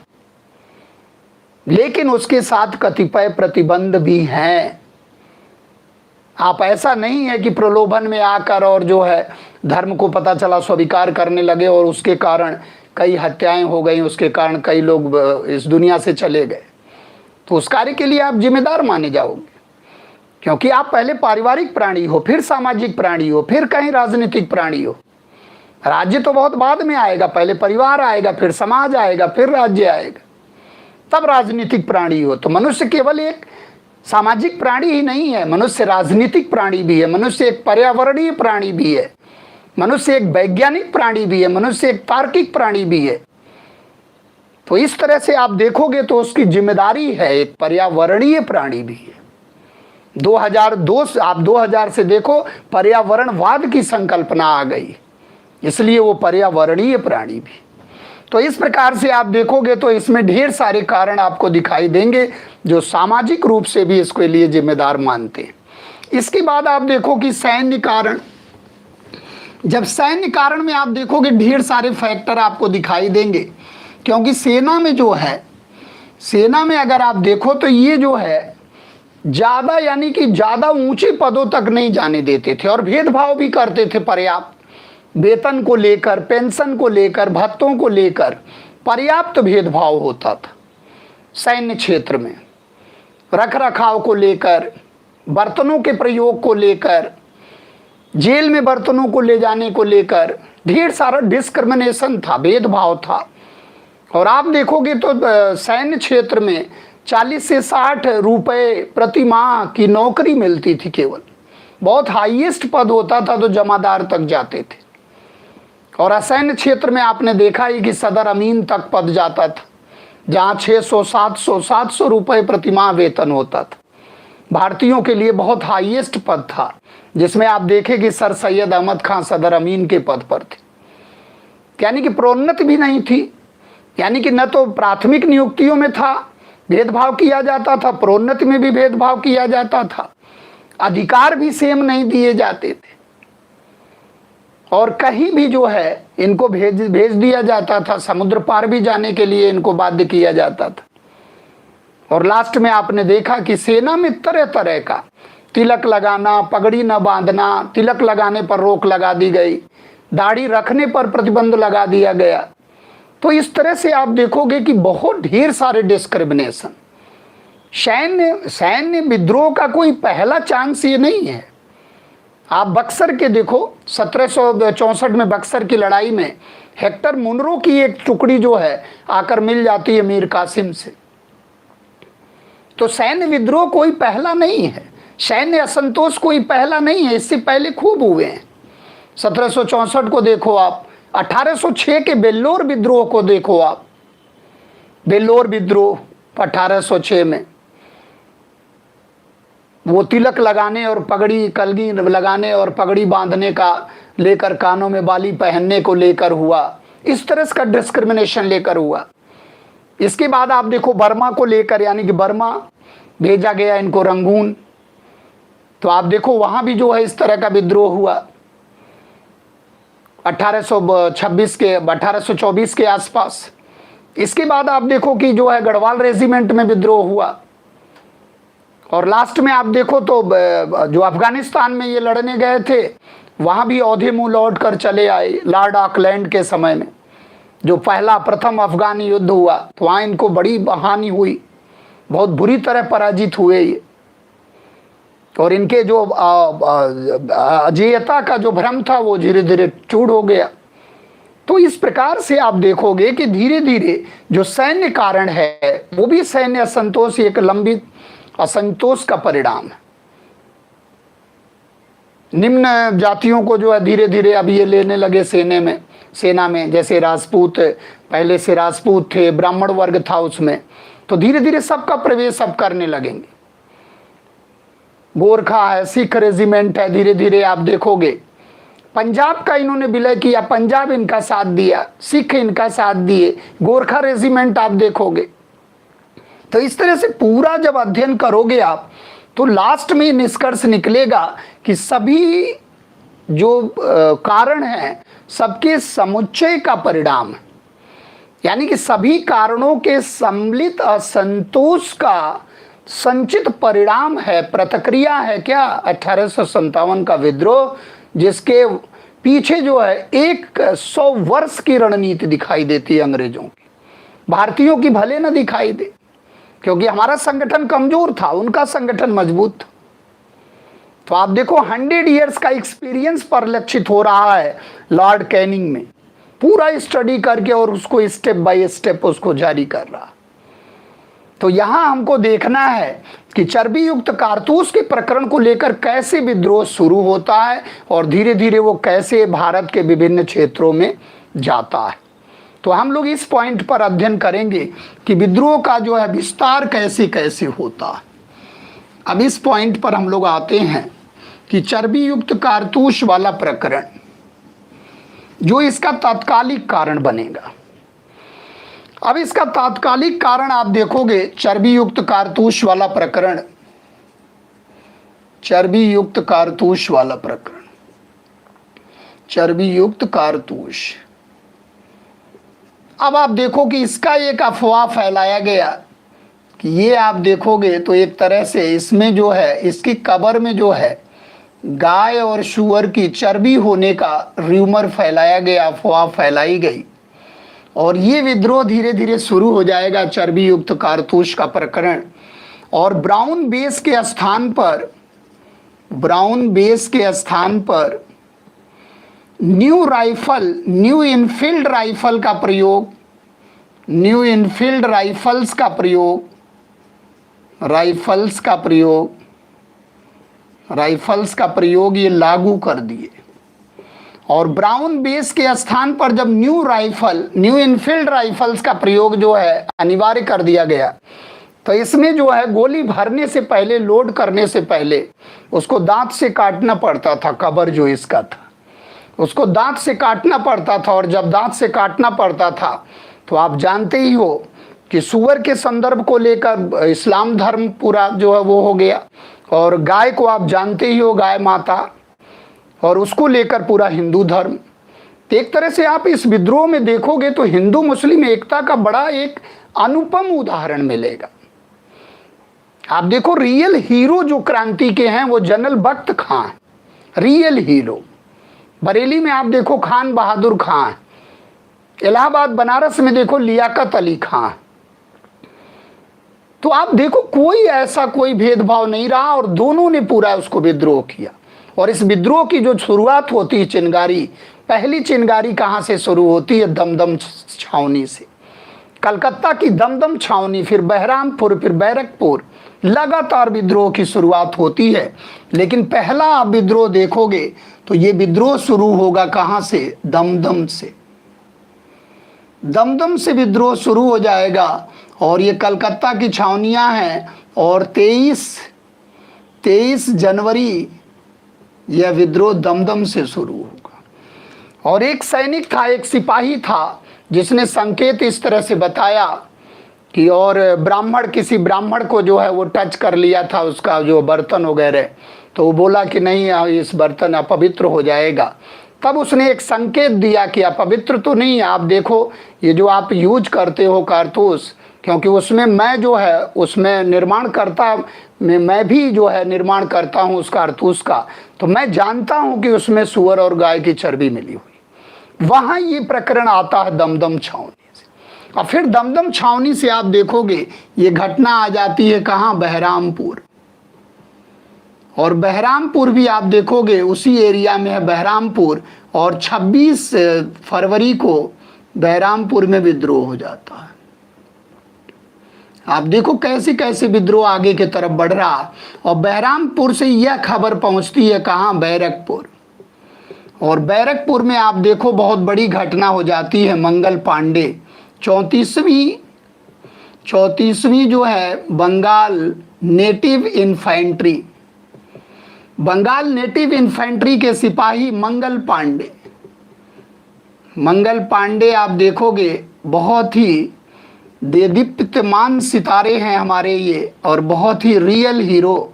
लेकिन उसके साथ कतिपय प्रतिबंध भी हैं। आप ऐसा नहीं है कि प्रलोभन में आकर और जो है धर्म को पता चला स्वीकार करने लगे और उसके कारण कई हत्याएं हो गई, उसके कारण कई लोग इस दुनिया से चले गए, तो उस कार्य के लिए आप जिम्मेदार माने जाओगे, क्योंकि आप पहले पारिवारिक प्राणी हो, फिर सामाजिक प्राणी हो, फिर कहीं राजनीतिक प्राणी हो। राज्य तो बहुत बाद में आएगा, पहले परिवार आएगा, फिर समाज आएगा, फिर राज्य आएगा, तब राजनीतिक प्राणी हो। तो मनुष्य केवल एक सामाजिक प्राणी ही नहीं है, मनुष्य राजनीतिक प्राणी भी है, मनुष्य एक पर्यावरणीय प्राणी भी है, मनुष्य एक वैज्ञानिक प्राणी भी है, मनुष्य एक तार्किक प्राणी भी है। तो इस तरह से आप देखोगे तो उसकी जिम्मेदारी है, एक पर्यावरणीय प्राणी भी है। 2002 आप 2000 से देखो पर्यावरणवाद की संकल्पना आ गई, इसलिए वो पर्यावरणीय प्राणी भी। तो इस प्रकार से आप देखोगे तो इसमें ढेर सारे कारण आपको दिखाई देंगे जो सामाजिक रूप से भी इसके लिए जिम्मेदार मानते हैं। इसके बाद आप देखो कि सैन्य कारण, जब सैन्य कारण में आप देखोगे ढेर सारे फैक्टर आपको दिखाई देंगे, क्योंकि सेना में जो है, सेना में अगर आप देखो तो ये जो है ज़्यादा, यानी कि ज़्यादा ऊंचे पदों तक नहीं जाने देते थे और भेदभाव भी करते थे पर्याप्त, वेतन को लेकर, पेंशन को लेकर, भत्तों को लेकर पर्याप्त भेदभाव होता था सैन्य क्षेत्र में। रख रखाव को लेकर, बर्तनों के प्रयोग को लेकर, जेल में बर्तनों को ले जाने को लेकर ढेर सारा डिस्क्रिमिनेशन था, भेदभाव था। और आप देखोगे तो सैन्य क्षेत्र में 40 से 60 रुपए प्रति माह की नौकरी मिलती थी केवल, बहुत हाईएस्ट पद होता था तो जमादार तक जाते थे। और असैन्य क्षेत्र में आपने देखा ही कि सदर अमीन तक पद जाता था, जहाँ 600-700 रुपए प्रति माह वेतन होता था। भारतीयों के लिए बहुत हाईएस्ट पद था, जिसमें आप देखें कि सर सैयद अहमद खान सदर अमीन के पद पर थे। यानी कि प्रोन्नति भी नहीं थी, यानी कि न तो प्राथमिक नियुक्तियों में था भेदभाव किया जाता था, प्रोन्नति में भी भेदभाव किया जाता था, अधिकार भी सेम नहीं दिए जाते थे, और कहीं भी जो है इनको भेज दिया जाता था, समुद्र पार भी जाने के लिए इनको बाध्य किया जाता था। और लास्ट में आपने देखा कि सेना में तरह तरह का तिलक लगाना, पगड़ी न बांधना, तिलक लगाने पर रोक लगा दी गई, दाढ़ी रखने पर प्रतिबंध लगा दिया गया। तो इस तरह से आप देखोगे कि बहुत ढेर सारे डिस्क्रिमिनेशन। सैन्य विद्रोह का कोई पहला चांस ये नहीं है। आप बक्सर के देखो, 1764 में बक्सर की लड़ाई में हेक्टर मुनरो की एक टुकड़ी जो है आकर मिल जाती है मीर कासिम से। तो सैन्य विद्रोह कोई पहला नहीं है, सैन्य असंतोष कोई पहला नहीं है, इससे पहले खूब हुए हैं। 1764 को देखो आप, 1806 के बेल्लोर विद्रोह को देखो आप, बेल्लोर विद्रोह 1806 में वो तिलक लगाने और पगड़ी, कलगी लगाने और पगड़ी बांधने का लेकर, कानों में बाली पहनने को लेकर हुआ, इस तरह का डिस्क्रिमिनेशन लेकर हुआ। इसके बाद आप देखो बर्मा को लेकर, यानी कि बर्मा भेजा गया इनको, रंगून, तो आप देखो वहां भी जो है इस तरह का विद्रोह हुआ 1824 के आसपास। इसके बाद आप देखो कि जो है गढ़वाल रेजिमेंट में विद्रोह हुआ। और लास्ट में आप देखो तो जो अफगानिस्तान में ये लड़ने गए थे, वहाँ भी औधे मुँह लौट कर चले आए। लॉर्ड ऑकलैंड के समय में जो प्रथम अफगान युद्ध हुआ, तो वहाँ इनको बड़ी हानि हुई, बहुत बुरी तरह पराजित हुए ये। और इनके जो अजेयता का जो भ्रम था वो धीरे धीरे चूर हो गया। तो इस प्रकार से आप देखोगे कि धीरे धीरे जो सैन्य कारण है वो भी सैन्य असंतोष, एक लंबित असंतोष का परिणाम है। निम्न जातियों को जो है धीरे धीरे अब ये लेने लगे सेना में। जैसे राजपूत, पहले से राजपूत थे, ब्राह्मण वर्ग था उसमें, तो धीरे धीरे सबका प्रवेश अब करने लगेंगे। गोरखा है, सिख रेजिमेंट है, धीरे धीरे आप देखोगे। पंजाब का इन्होंने विलय किया, पंजाब इनका साथ दिया, सिख इनका साथ दिए, गोरखा रेजिमेंट आप देखोगे। तो इस तरह से पूरा जब अध्ययन करोगे आप, तो लास्ट में निष्कर्ष निकलेगा कि सभी जो कारण हैं सबके समुच्चय का परिणाम है, यानी कि सभी कारणों के सम्मिलित असंतोष का संचित परिणाम है, प्रतिक्रिया है क्या 1857 का विद्रोह, जिसके पीछे जो है 100 वर्ष की रणनीति दिखाई देती है अंग्रेजों की। भारतीयों की भले न दिखाई दे, क्योंकि हमारा संगठन कमजोर था, उनका संगठन मजबूत था। तो आप देखो 100 इयर्स का एक्सपीरियंस परिलक्षित हो रहा है लॉर्ड कैनिंग में, पूरा स्टडी करके और उसको स्टेप बाय स्टेप उसको जारी कर रहा। तो यहां हमको देखना है कि चर्बी युक्त कारतूस के प्रकरण को लेकर कैसे विद्रोह शुरू होता है और धीरे धीरे वो कैसे भारत के विभिन्न क्षेत्रों में जाता है। तो हम लोग इस पॉइंट पर अध्ययन करेंगे कि विद्रोह का जो है विस्तार कैसे कैसे होता है। अब इस पॉइंट पर हम लोग आते हैं कि चर्बी युक्त कारतूस वाला प्रकरण जो इसका तात्कालिक कारण बनेगा। अब इसका तात्कालिक कारण आप देखोगे, चर्बी युक्त कारतूस वाला प्रकरण, चर्बी युक्त कारतूस वाला प्रकरण, चर्बी युक्त कारतूस। अब आप देखो कि इसका एक अफवाह फैलाया गया कि ये आप देखोगे तो एक तरह से इसमें जो है, इसकी कबर में जो है गाय और सूअर की चर्बी होने का र्यूमर फैलाया गया, अफवाह फैलाई गई, और ये विद्रोह धीरे धीरे शुरू हो जाएगा चर्बी युक्त कारतूस का प्रकरण। और ब्राउन बेस के स्थान पर, ब्राउन बेस के स्थान पर new rifle, new Enfield rifle का प्रयोग, न्यू इनफील्ड राइफल्स का प्रयोग, राइफल्स का प्रयोग, राइफल्स का प्रयोग ये लागू कर दिए। और ब्राउन बेस के स्थान पर जब new rifle, new Enfield rifles का प्रयोग जो है अनिवार्य कर दिया गया, तो इसमें जो है गोली भरने से पहले, लोड करने से पहले उसको दांत से काटना पड़ता था। कबर जो इसका था उसको दांत से काटना पड़ता था, और जब दांत से काटना पड़ता था तो आप जानते ही हो कि सूअर के संदर्भ को लेकर इस्लाम धर्म पूरा जो है वो हो गया, और गाय को आप जानते ही हो, गाय माता, और उसको लेकर पूरा हिंदू धर्म। तो एक तरह से आप इस विद्रोह में देखोगे तो हिंदू मुस्लिम एकता का बड़ा एक अनुपम उदाहरण मिलेगा। आप देखो रियल हीरो जो क्रांति के हैं वो जनरल बख्त खां, रियल हीरो। बरेली में आप देखो खान बहादुर खां, इलाहाबाद बनारस में देखो लियाकत अली खां। तो आप देखो कोई ऐसा कोई भेदभाव नहीं रहा, और दोनों ने पूरा उसको विद्रोह किया। और इस विद्रोह की जो शुरुआत होती है चिनगारी, पहली चिनगारी कहाँ से शुरू होती है? दमदम छावनी से। कलकत्ता की दमदम छावनी, फिर बहरामपुर, फिर बैरकपुर, लगातार विद्रोह की शुरुआत होती है। लेकिन पहला आप विद्रोह देखोगे तो ये विद्रोह शुरू होगा कहाँ से? दमदम से। दमदम से विद्रोह शुरू हो जाएगा, और ये कलकत्ता की छावनियाँ हैं, और 23 जनवरी यह विद्रोह दमदम से शुरू होगा। और एक सैनिक था, एक सिपाही था, जिसने संकेत इस तरह से बताया कि, और ब्राह्मण, किसी ब्राह्मण को जो है वो टच कर लिया था, उसका जो बर्तन वगैरह, तो वो बोला कि नहीं इस बर्तन अपवित्र हो जाएगा। तब उसने एक संकेत दिया कि अपवित्र तो नहीं, आप देखो ये जो आप यूज करते हो कारतूस, क्योंकि उसमें मैं जो है उसमें निर्माण करता, मैं भी जो है निर्माण करता हूँ उस कारतूस का, तो मैं जानता हूँ कि उसमें सूअर और गाय की चर्बी मिली हुई। वहाँ ये प्रकरण आता है दमदम छावनी से। और फिर दमदम छावनी से आप देखोगे ये घटना आ जाती है कहाँ? बहरामपुर। और बहरामपुर भी आप देखोगे उसी एरिया में है बहरामपुर, और 26 फरवरी को बहरामपुर में विद्रोह हो जाता है। आप देखो कैसे कैसे विद्रोह आगे की तरफ बढ़ रहा। और बहरामपुर से यह खबर पहुंचती है कहाँ, बैरकपुर। और बैरकपुर में आप देखो बहुत बड़ी घटना हो जाती है। मंगल पांडे 34वीं जो है बंगाल नेटिव इन्फेंट्री के सिपाही मंगल पांडे आप देखोगे बहुत ही देदीप्यमान सितारे हैं हमारे ये, और बहुत ही रियल हीरो।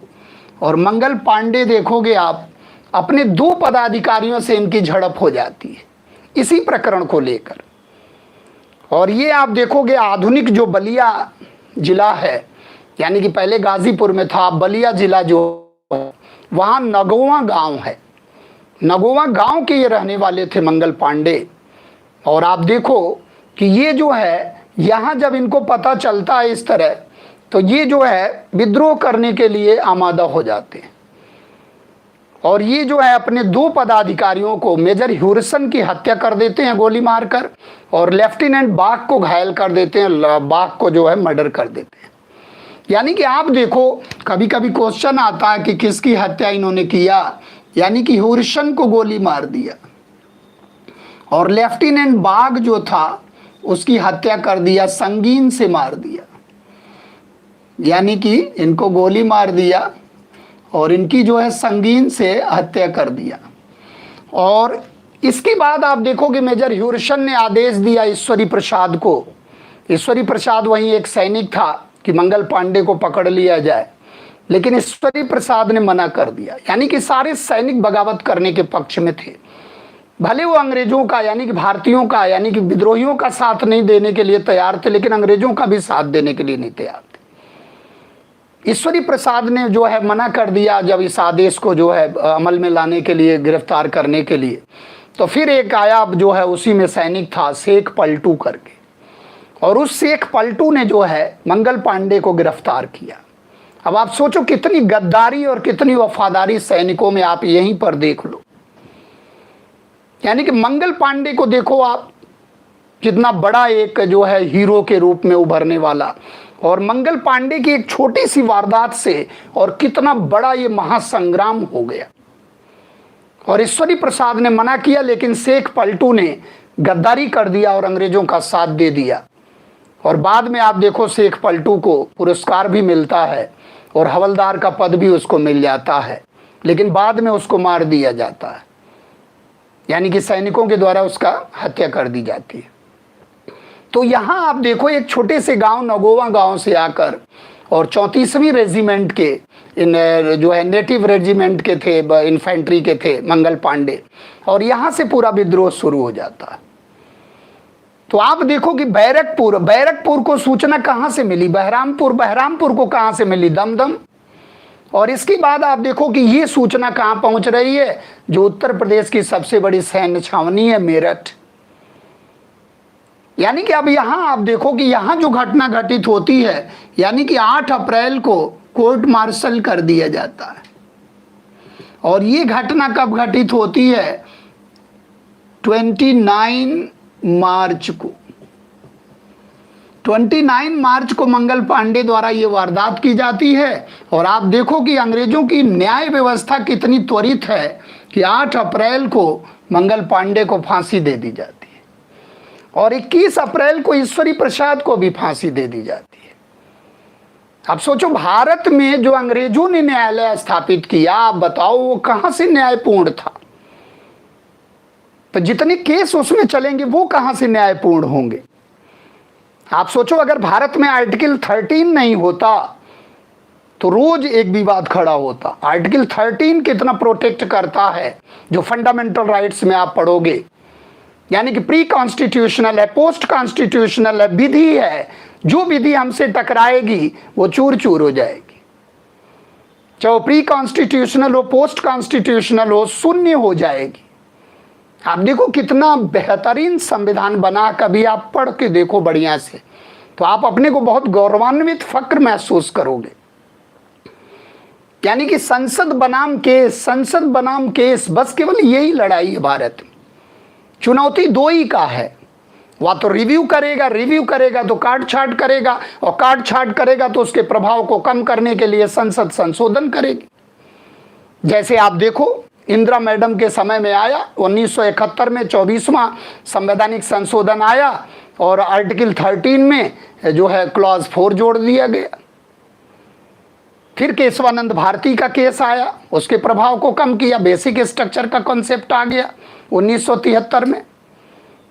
और मंगल पांडे देखोगे आप, अपने 2 पदाधिकारियों से इनकी झड़प हो जाती है इसी प्रकरण को लेकर। और ये आप देखोगे आधुनिक जो बलिया जिला है, यानी कि पहले गाजीपुर में था, बलिया जिला जो वहाँ नगोवा गांव है, नगोवा गांव के ये रहने वाले थे मंगल पांडे। और आप देखो कि ये जो है यहाँ जब इनको पता चलता है इस तरह, तो ये जो है विद्रोह करने के लिए आमादा हो जाते हैं। और ये जो है अपने 2 पदाधिकारियों को, मेजर ह्यूरिसन की हत्या कर देते हैं गोली मारकर, और लेफ्टिनेंट बाग को घायल कर देते हैं, बाग को जो है मर्डर कर देते हैं। यानी कि आप देखो कभी कभी क्वेश्चन आता है कि किसकी हत्या इन्होंने किया, यानी कि ह्यूरिसन को गोली मार दिया और लेफ्टिनेंट बाग जो था उसकी हत्या कर दिया, संगीन से मार दिया। यानी कि इनको गोली मार दिया और इनकी जो है संगीन से हत्या कर दिया। और इसके बाद आप देखोगे मेजर ह्यूरिसन ने आदेश दिया ईश्वरी प्रसाद को। ईश्वरी प्रसाद वहीं एक सैनिक था कि मंगल पांडे को पकड़ लिया जाए, लेकिन ईश्वरी प्रसाद ने मना कर दिया। यानी कि सारे सैनिक बगावत करने के पक्ष में थे, भले वो अंग्रेजों का यानी कि भारतीयों का यानी कि विद्रोहियों का साथ नहीं देने के लिए तैयार थे, लेकिन अंग्रेजों का भी साथ देने के लिए नहीं तैयार थे। ईश्वरी प्रसाद ने जो है मना कर दिया जब इस आदेश को जो है अमल में लाने के लिए, गिरफ्तार करने के लिए। तो फिर एक आया जो है, उसी में सैनिक था शेख पलटू करके, और उस शेख पलटू ने जो है मंगल पांडे को गिरफ्तार किया। अब आप सोचो कितनी गद्दारी और कितनी वफादारी सैनिकों में, आप यहीं पर देख लो। यानी कि मंगल पांडे को देखो आप, कितना बड़ा एक जो है हीरो के रूप में उभरने वाला, और मंगल पांडे की एक छोटी सी वारदात से और कितना बड़ा ये महासंग्राम हो गया। और ईश्वरी प्रसाद ने मना किया, लेकिन शेख पलटू ने गद्दारी कर दिया और अंग्रेजों का साथ दे दिया। और बाद में आप देखो शेख पलटू को पुरस्कार भी मिलता है और हवलदार का पद भी उसको मिल जाता है, लेकिन बाद में उसको मार दिया जाता है, यानी कि सैनिकों के द्वारा उसका हत्या कर दी जाती है। तो यहाँ आप देखो एक छोटे से गांव नगोवा गांव से आकर, और 34वीं रेजिमेंट के इन जो है नेटिव रेजिमेंट के थे, इन्फेंट्री के थे मंगल पांडे, और यहाँ से पूरा विद्रोह शुरू हो जाता है। तो आप देखो कि बैरकपुर को सूचना कहाँ से मिली, बहरामपुर को कहाँ से मिली, दमदम। और इसके बाद आप देखो कि ये सूचना कहाँ पहुंच रही है, जो उत्तर प्रदेश की सबसे बड़ी सैन्य छावनी है मेरठ। यानी कि अब यहाँ आप देखो कि यहाँ जो घटना घटित होती है, यानी कि 8 अप्रैल को कोर्ट मार्शल कर दिया जाता है। और ये घटना कब घटित होती है, 29 मार्च को। 29 मार्च को मंगल पांडे द्वारा ये वारदात की जाती है। और आप देखो कि अंग्रेजों की न्याय व्यवस्था कितनी त्वरित है कि 8 अप्रैल को मंगल पांडे को फांसी दे दी जाती है, और 21 अप्रैल को ईश्वरी प्रसाद को भी फांसी दे दी जाती है। अब सोचो भारत में जो अंग्रेजों ने न्यायालय स्थापित किया, आप बताओ वो कहां से न्यायपूर्ण था। तो जितने केस उसमें चलेंगे वो कहां से न्यायपूर्ण होंगे। आप सोचो अगर भारत में आर्टिकल 13 नहीं होता तो रोज एक विवाद खड़ा होता। आर्टिकल 13 कितना प्रोटेक्ट करता है, जो फंडामेंटल राइट्स में आप पढ़ोगे, यानी कि प्री कॉन्स्टिट्यूशनल है, पोस्ट कॉन्स्टिट्यूशनल है, विधि है, जो विधि हमसे टकराएगी वो चूर चूर हो जाएगी। चाहे प्री कॉन्स्टिट्यूशनल हो, पोस्ट कॉन्स्टिट्यूशनल हो, शून्य हो जाएगी। आप देखो कितना बेहतरीन संविधान बना, कभी आप पढ़ के देखो बढ़िया से, तो आप अपने को बहुत गौरवान्वित फक्र महसूस करोगे। यानी कि संसद बनाम केस, बस केवल यही लड़ाई है भारत में। चुनौती 2 ही का है, वह तो रिव्यू करेगा तो काट छाट करेगा, और काट छाट करेगा तो उसके प्रभाव को कम करने के लिए संसद संशोधन करेगी। जैसे आप देखो, इंदिरा मैडम के समय में आया 1971 में 24वां संवैधानिक संशोधन आया, और आर्टिकल 13 में जो है क्लॉज 4 जोड़ दिया गया। फिर केशवानंद भारती का केस आया, उसके प्रभाव को कम किया, बेसिक स्ट्रक्चर का कॉन्सेप्ट आ गया 1973 में।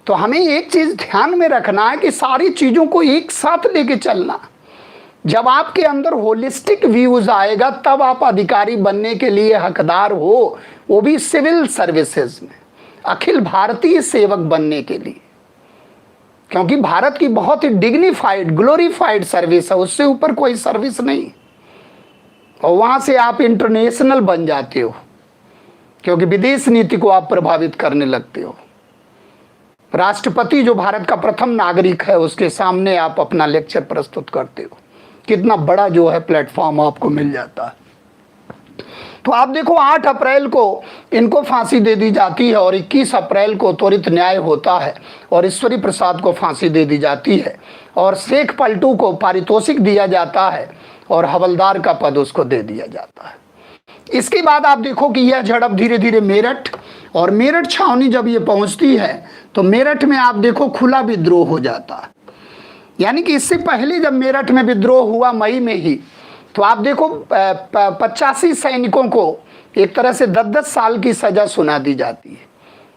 तो हमें एक चीज ध्यान में रखना है कि सारी चीजों को एक साथ लेके चलना। जब आपके अंदर होलिस्टिक व्यूज आएगा तब आप अधिकारी बनने के लिए हकदार हो, वो भी सिविल सर्विसेज में, अखिल भारतीय सेवक बनने के लिए। क्योंकि भारत की बहुत ही डिग्निफाइड ग्लोरीफाइड सर्विस है, उससे ऊपर कोई सर्विस नहीं। और वहां से आप इंटरनेशनल बन जाते हो, क्योंकि विदेश नीति को आप प्रभावित करने लगते हो। राष्ट्रपति जो भारत का प्रथम नागरिक है, उसके सामने आप अपना लेक्चर प्रस्तुत करते हो, कितना बड़ा जो है प्लेटफॉर्म आपको मिल जाता है। तो आप देखो 8 अप्रैल को इनको फांसी दे दी जाती है, और 21 अप्रैल को त्वरित न्याय होता है और ईश्वरी प्रसाद को फांसी दे दी जाती है, और शेख पलटू को पारितोषिक दिया जाता है और हवलदार का पद उसको दे दिया जाता है। इसके बाद आप देखो कि यह झड़प धीरे धीरे मेरठ, और मेरठ छावनी जब ये पहुंचती है तो मेरठ में आप देखो खुला विद्रोह हो जाता है। यानी कि इससे पहले जब मेरठ में विद्रोह हुआ मई में ही, तो आप देखो 85 सैनिकों को एक तरह से 10-10 साल की सजा सुना दी जाती है,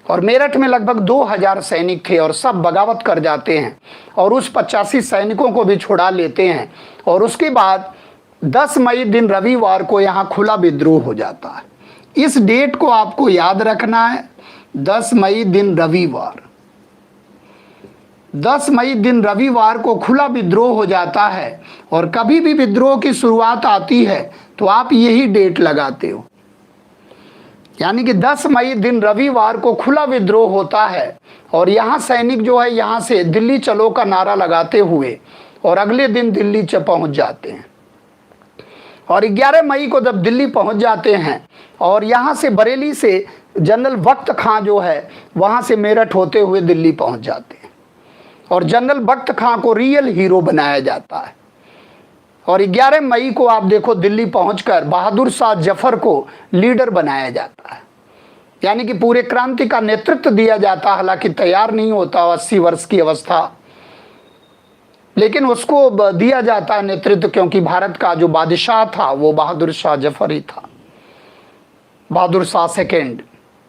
और मेरठ में लगभग 2000 सैनिक थे, और सब बगावत कर जाते हैं और उस 85 सैनिकों को भी छुड़ा लेते हैं। और उसके बाद 10 मई दिन रविवार को यहाँ खुला विद्रोह हो जाता है। इस डेट को आपको याद रखना है, 10 मई दिन रविवार। 10 मई दिन रविवार को खुला विद्रोह हो जाता है, और कभी भी विद्रोह की शुरुआत आती है तो आप यही डेट लगाते हो। यानी कि 10 मई दिन रविवार को खुला विद्रोह होता है, और यहाँ सैनिक जो है यहाँ से दिल्ली चलो का नारा लगाते हुए और अगले दिन दिल्ली पहुँच जाते हैं। और 11 मई को जब दिल्ली पहुँच जाते हैं, और यहाँ से बरेली से जनरल वक्त खां जो है वहाँ से मेरठ होते हुए दिल्ली पहुँच जाते हैं, और जनरल वक्त खां को रियल हीरो बनाया जाता है। और 11 मई को आप देखो दिल्ली पहुंचकर बहादुर शाह जफर को लीडर बनाया जाता है। यानी कि पूरे क्रांति का नेतृत्व दिया जाता, हालांकि तैयार नहीं होता, 80 वर्ष की अवस्था, लेकिन उसको दिया जाता है नेतृत्व, क्योंकि भारत का जो बादशाह था वो बहादुर शाह जफर ही था, बहादुर शाह सेकेंड,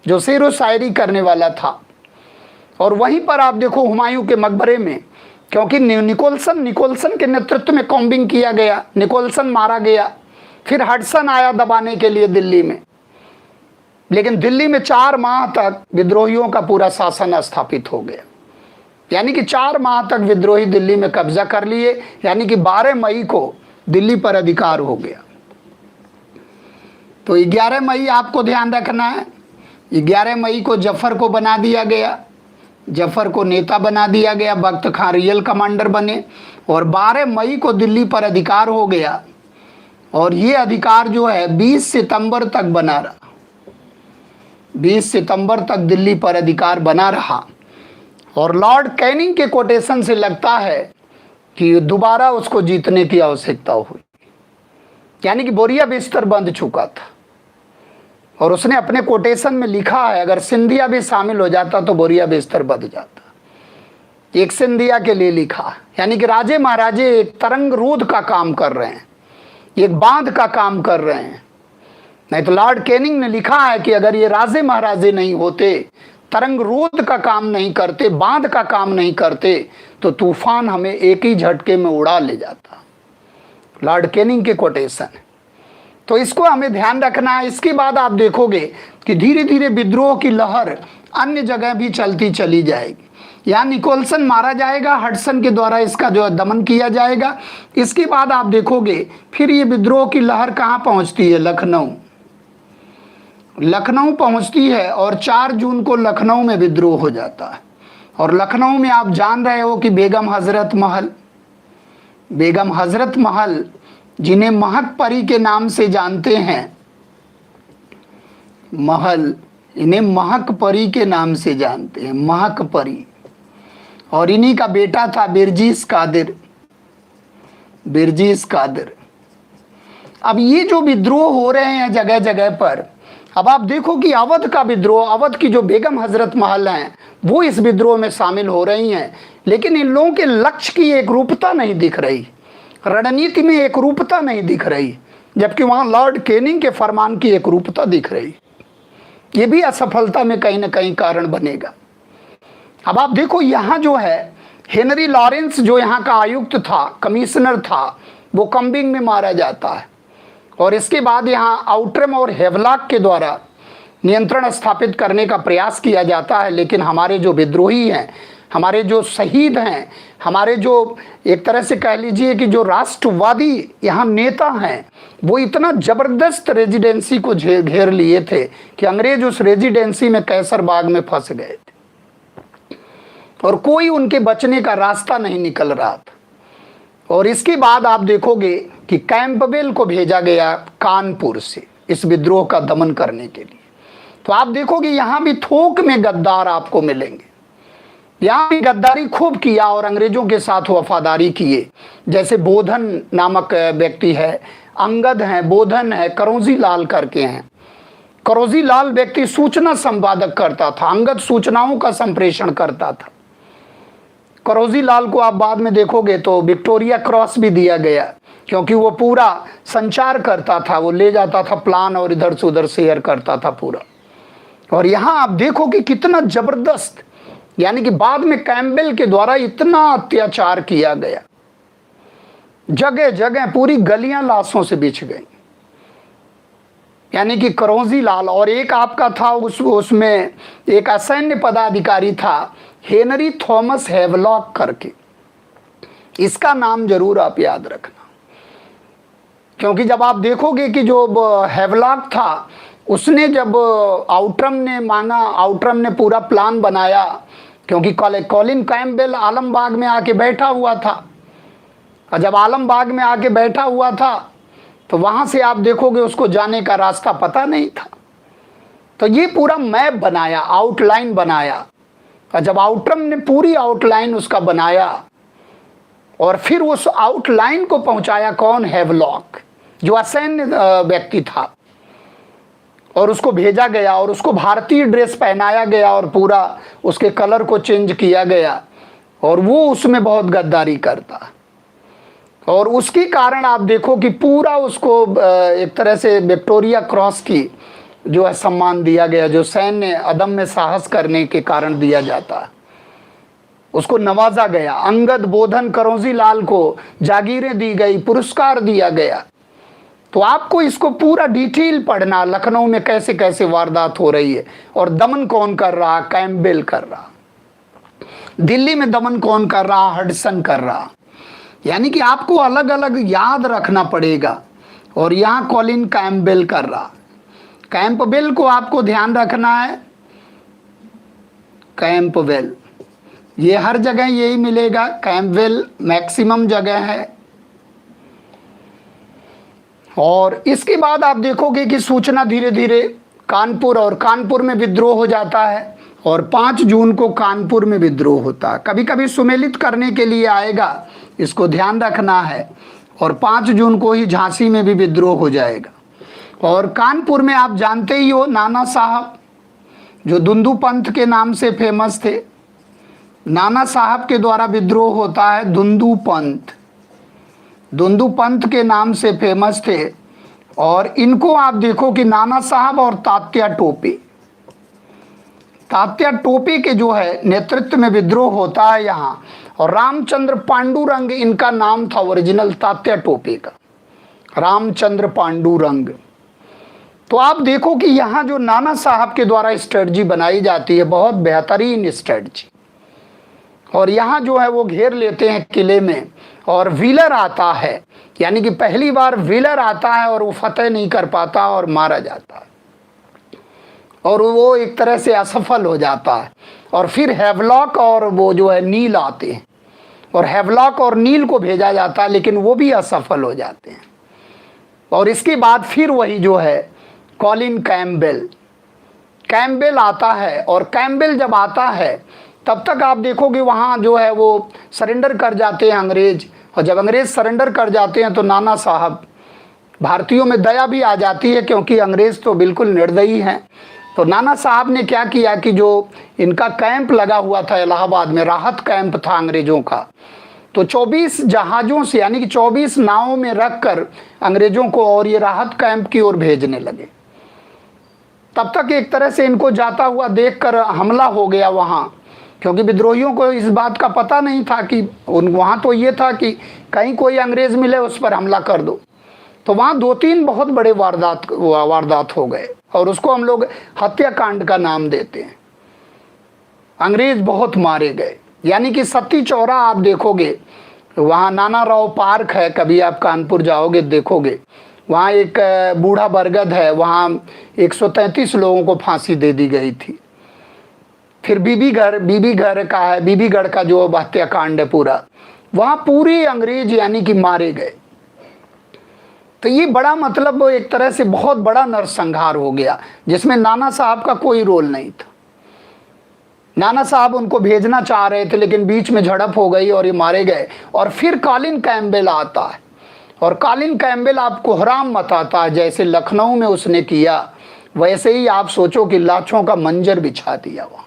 जो शेरो शायरी करने वाला था। और वहीं पर आप देखो हुमायूं के मकबरे में, क्योंकि निकोलसन के नेतृत्व में कॉम्बिंग किया गया, निकोलसन मारा गया, फिर हडसन आया दबाने के लिए दिल्ली में, लेकिन दिल्ली में 4 माह तक विद्रोहियों का पूरा शासन स्थापित हो गया। यानी कि 4 माह तक विद्रोही दिल्ली में कब्जा कर लिए, यानी कि 12 मई को दिल्ली पर अधिकार हो गया। तो 11 मई आपको ध्यान रखना है, 11 मई को जफर को बना दिया गया, जफर को नेता बना दिया गया, वक्त खां रियल कमांडर बने, और 12 मई को दिल्ली पर अधिकार हो गया। और ये अधिकार जो है 20 सितंबर तक बना रहा, 20 सितंबर तक दिल्ली पर अधिकार बना रहा। और लॉर्ड कैनिंग के कोटेशन से लगता है कि दोबारा उसको जीतने की आवश्यकता हुई, यानी कि बोरिया बिस्तर बंध चुका था। और उसने अपने कोटेशन में लिखा है, अगर सिंधिया भी शामिल हो जाता तो बोरिया बिस्तर बंध जाता। एक सिंधिया के लिए लिखा, यानी कि राजे महाराजे एक तरंग रोध का काम कर रहे हैं, एक बांध का काम कर रहे हैं। नहीं तो लॉर्ड कैनिंग ने लिखा है कि अगर ये राजे महाराजे नहीं होते, तरंग रोध का काम नहीं करते, बांध का काम नहीं करते, तो तूफान हमें एक ही झटके में उड़ा ले जाता। लॉर्ड कैनिंग के कोटेशन। तो इसको हमें ध्यान रखना है। इसके बाद आप देखोगे कि धीरे धीरे विद्रोह की लहर अन्य जगह भी चलती चली जाएगी। यहाँ निकोलसन मारा जाएगा, हडसन के द्वारा इसका जो दमन किया जाएगा। इसके बाद आप देखोगे फिर ये विद्रोह की लहर कहाँ पहुँचती है, लखनऊ पहुँचती है, और 4 जून को लखनऊ में विद्रोह हो जाता है। और लखनऊ में आप जान रहे हो कि बेगम हजरत महल जिन्हें महक परी के नाम से जानते हैं, महल, इन्हें महक परी के नाम से जानते हैं, महक परी। और इन्हीं का बेटा था बिरजीस कादिर। बिरजीस कादिर। अब ये जो विद्रोह हो रहे हैं जगह जगह पर, अब आप देखो कि अवध का विद्रोह, अवध की जो बेगम हजरत महल हैं वो इस विद्रोह में शामिल हो रही हैं, लेकिन इन लोगों के लक्ष्य की एक रूपता नहीं दिख रही, रणनीति में एक रूपता नहीं दिख रही, जबकि वहां लॉर्ड कैनिंग के फरमान की एक रूपता दिख रही। ये भी असफलता में कहीं ना कहीं कारण बनेगा। अब आप देखो यहाँ जो है हेनरी लॉरेंस जो यहाँ का आयुक्त था, कमिश्नर था, वो कम्बिंग में मारा जाता है। और इसके बाद यहाँ आउट्रम और हेवलॉक के द्वारा नियंत्रण स्थापित करने का प्रयास किया जाता है, लेकिन हमारे जो विद्रोही हैं, हमारे जो शहीद हैं, हमारे जो एक तरह से कह लीजिए कि जो राष्ट्रवादी यहाँ नेता हैं, वो इतना ज़बरदस्त रेजिडेंसी को घेर लिए थे कि अंग्रेज उस रेजिडेंसी में कैसर बाग में फंस गए थे और कोई उनके बचने का रास्ता नहीं निकल रहा था। और इसके बाद आप देखोगे कि कैंपबेल को भेजा गया कानपुर से इस विद्रोह का दमन करने के लिए। तो आप देखोगे यहाँ भी थोक में गद्दार आपको मिलेंगे। यहाँ भी गद्दारी खूब किया और अंग्रेजों के साथ वफादारी किए, जैसे बोधन नामक व्यक्ति है, अंगद है, बोधन है, करोजी लाल करके हैं। करोजी लाल व्यक्ति सूचना संपादक करता था, अंगद सूचनाओं का संप्रेषण करता था। करोजी लाल को आप बाद में देखोगे तो विक्टोरिया क्रॉस भी दिया गया, क्योंकि वो पूरा संचार करता था, वो ले जाता था प्लान और इधर से उधर शेयर करता था पूरा। और यहाँ आप देखो कि कितना जबरदस्त, यानी कि बाद में कैम्पबेल के द्वारा इतना अत्याचार किया गया, जगह जगह पूरी गलियां लाशों से बिछ गई। यानी कि करोजी लाल, और एक आपका था उसमें एक असैन्य पदाधिकारी था हेनरी थॉमस हेवलॉक करके, इसका नाम जरूर आप याद रखना, क्योंकि जब आप देखोगे कि जो हेवलॉक था उसने जब आउट्रम ने मांगा, आउट्रम ने पूरा प्लान बनाया, क्योंकि कॉलिन कैम्पबेल आलमबाग में आके बैठा हुआ था, और जब आलमबाग में आके बैठा हुआ था तो वहां से आप देखोगे उसको जाने का रास्ता पता नहीं था। तो ये पूरा मैप बनाया, आउटलाइन बनाया, और जब आउट्रम ने पूरी आउटलाइन उसका बनाया और फिर उस आउटलाइन को पहुंचाया कौन, हेवलॉक, जो असैन्य व्यक्ति था, और उसको भेजा गया और उसको भारतीय ड्रेस पहनाया गया और पूरा उसके कलर को चेंज किया गया, और वो उसमें बहुत गद्दारी करता। और उसके कारण आप देखो कि पूरा उसको एक तरह से विक्टोरिया क्रॉस की जो है सम्मान दिया गया, जो सैन्य अदम्य साहस करने के कारण दिया जाता, उसको नवाजा गया। अंगद, बोधन, करोजी लाल को जागीरें दी गई, पुरस्कार दिया गया। तो आपको इसको पूरा डिटेल पढ़ना, लखनऊ में कैसे कैसे वारदात हो रही है और दमन कौन कर रहा, कैम्पबेल कर रहा, दिल्ली में दमन कौन कर रहा, हडसन कर रहा। यानी कि आपको अलग अलग याद रखना पड़ेगा। और यहाँ कॉलिन कैम्पबेल कर रहा, कैंपबेल को आपको ध्यान रखना है। कैंपबेल, ये हर जगह यही मिलेगा, कैंपबेल मैक्सिमम जगह है। और इसके बाद आप देखोगे कि सूचना धीरे धीरे कानपुर, और कानपुर में विद्रोह हो जाता है, और 5 जून को कानपुर में विद्रोह होता है। कभी कभी सुमेलित करने के लिए आएगा, इसको ध्यान रखना है। और 5 जून को ही झांसी में भी विद्रोह हो जाएगा। और कानपुर में आप जानते ही हो नाना साहब, जो दुंदू पंथ के नाम से फेमस थे, नाना साहब के द्वारा विद्रोह होता है। दुंदू पंथ, दुंदू पंथ के नाम से फेमस थे। और इनको आप देखो कि नाना साहब और तात्या टोपे, तात्या टोपे के जो है नेतृत्व में विद्रोह होता है यहाँ। और रामचंद्र पांडुरंग इनका नाम था ओरिजिनल तात्या टोपे का, रामचंद्र पांडुरंग। तो आप देखो कि यहाँ जो नाना साहब के द्वारा स्ट्रेटजी बनाई जाती है, बहुत बेहतरीन स्ट्रेटजी। और यहाँ जो है वो घेर लेते हैं किले में, और व्हीलर आता है, यानी कि पहली बार व्हीलर आता है और वो फतेह नहीं कर पाता और मारा जाता है, और वो एक तरह से असफल हो जाता है। और फिर हेवलॉक और वो जो है नील आते हैं, और हेवलॉक और नील को भेजा जाता है, लेकिन वो भी असफल हो जाते हैं। और इसके बाद फिर वही जो है कॉलिन कैम्पबेल, कैम्पबेल आता है। और कैम्पबेल जब आता है तब तक आप देखोगे वहाँ जो है वो सरेंडर कर जाते हैं अंग्रेज, और जब अंग्रेज सरेंडर कर जाते हैं तो नाना साहब, भारतीयों में दया भी आ जाती है क्योंकि अंग्रेज तो बिल्कुल निर्दयी हैं। तो नाना साहब ने क्या किया कि जो इनका कैंप लगा हुआ था इलाहाबाद में, राहत कैंप था अंग्रेजों का, तो 24 जहाज़ों से यानी कि 24 नावों में रखकर अंग्रेजों को और ये राहत कैंप की ओर भेजने लगे। तब तक एक तरह से इनको जाता हुआ देखकर हमला हो गया वहाँ, क्योंकि विद्रोहियों को इस बात का पता नहीं था कि वहाँ तो ये था कि कहीं कोई अंग्रेज़ मिले उस पर हमला कर दो। तो वहाँ 2-3 बहुत बड़े वारदात हो गए, और उसको हम लोग हत्याकांड का नाम देते हैं। अंग्रेज बहुत मारे गए, यानी कि सती चौरा आप देखोगे, वहाँ नाना राव पार्क है, कभी आप कानपुर जाओगे देखोगे, वहाँ एक बूढ़ा बरगद है, वहाँ 133 लोगों को फांसी दे दी गई थी। फिर बीबीगढ़ का है, बीबीगढ़ का जो हत्याकांड है पूरा, वहाँ पूरे अंग्रेज यानी कि मारे गए। तो ये बड़ा मतलब एक तरह से बहुत बड़ा नरसंहार हो गया, जिसमें नाना साहब का कोई रोल नहीं था। नाना साहब उनको भेजना चाह रहे थे, लेकिन बीच में झड़प हो गई और ये मारे गए। और फिर कॉलिन कैम्पबेल आता है, और कॉलिन कैम्पबेल आपको हराम मचाता है, जैसे लखनऊ में उसने किया वैसे ही आप सोचो कि लाशों का मंजर बिछा दिया वहाँ।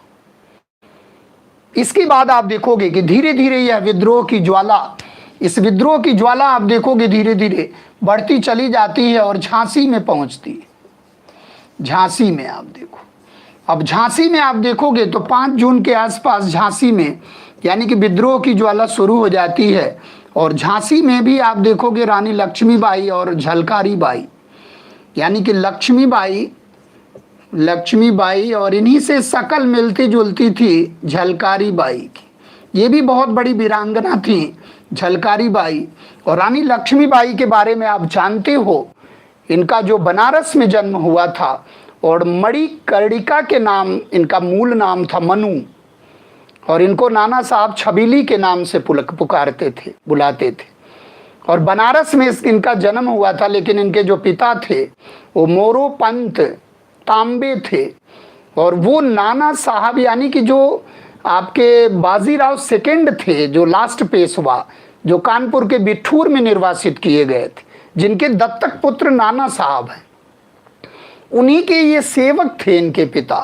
इसके बाद आप देखोगे कि धीरे धीरे यह विद्रोह की ज्वाला, इस विद्रोह की ज्वाला आप देखोगे धीरे धीरे बढ़ती चली जाती है और झांसी में पहुंचती है। झांसी में आप देखो, अब झांसी में आप देखोगे तो 5 जून के आसपास झांसी में यानी कि विद्रोह की ज्वाला शुरू हो जाती है। और झांसी में भी आप देखोगे रानी लक्ष्मीबाई और झलकारी बाई, यानी कि लक्ष्मीबाई और इन्हीं से शकल मिलती जुलती थी झलकारी बाई की। ये भी बहुत बड़ी वीरांगना थी झलकारी बाई। और रानी लक्ष्मीबाई के बारे में आप जानते हो, इनका जो बनारस में जन्म हुआ था, और मणिकर्णिका के नाम इनका मूल नाम था मनु, और इनको नाना साहब छबीली के नाम से पुकारते थे, बुलाते थे। और बनारस में इनका जन्म हुआ था, लेकिन इनके जो पिता थे वो मोरोपंत तांबे थे, और वो नाना साहब यानी कि जो आपके बाजीराव सेकंड थे, जो लास्ट पेशवा, जो कानपुर के बिठूर में निर्वासित किए गए थे, जिनके दत्तक पुत्र नाना साहब हैं, उन्हीं के ये सेवक थे इनके पिता।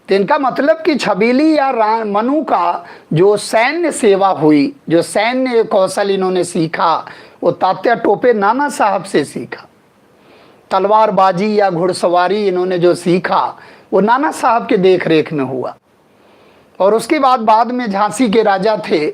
तो इनका मतलब कि छबीली या मनु का जो सैन्य सेवा हुई, जो सैन्य कौशल इन्होंने सीखा, वो तात्या टोपे नाना साहब से सीखा। तलवारबाजी या घुड़सवारी इन्होंने जो सीखा वो नाना साहब के देख रेख में हुआ। और उसके बाद में झांसी के राजा थे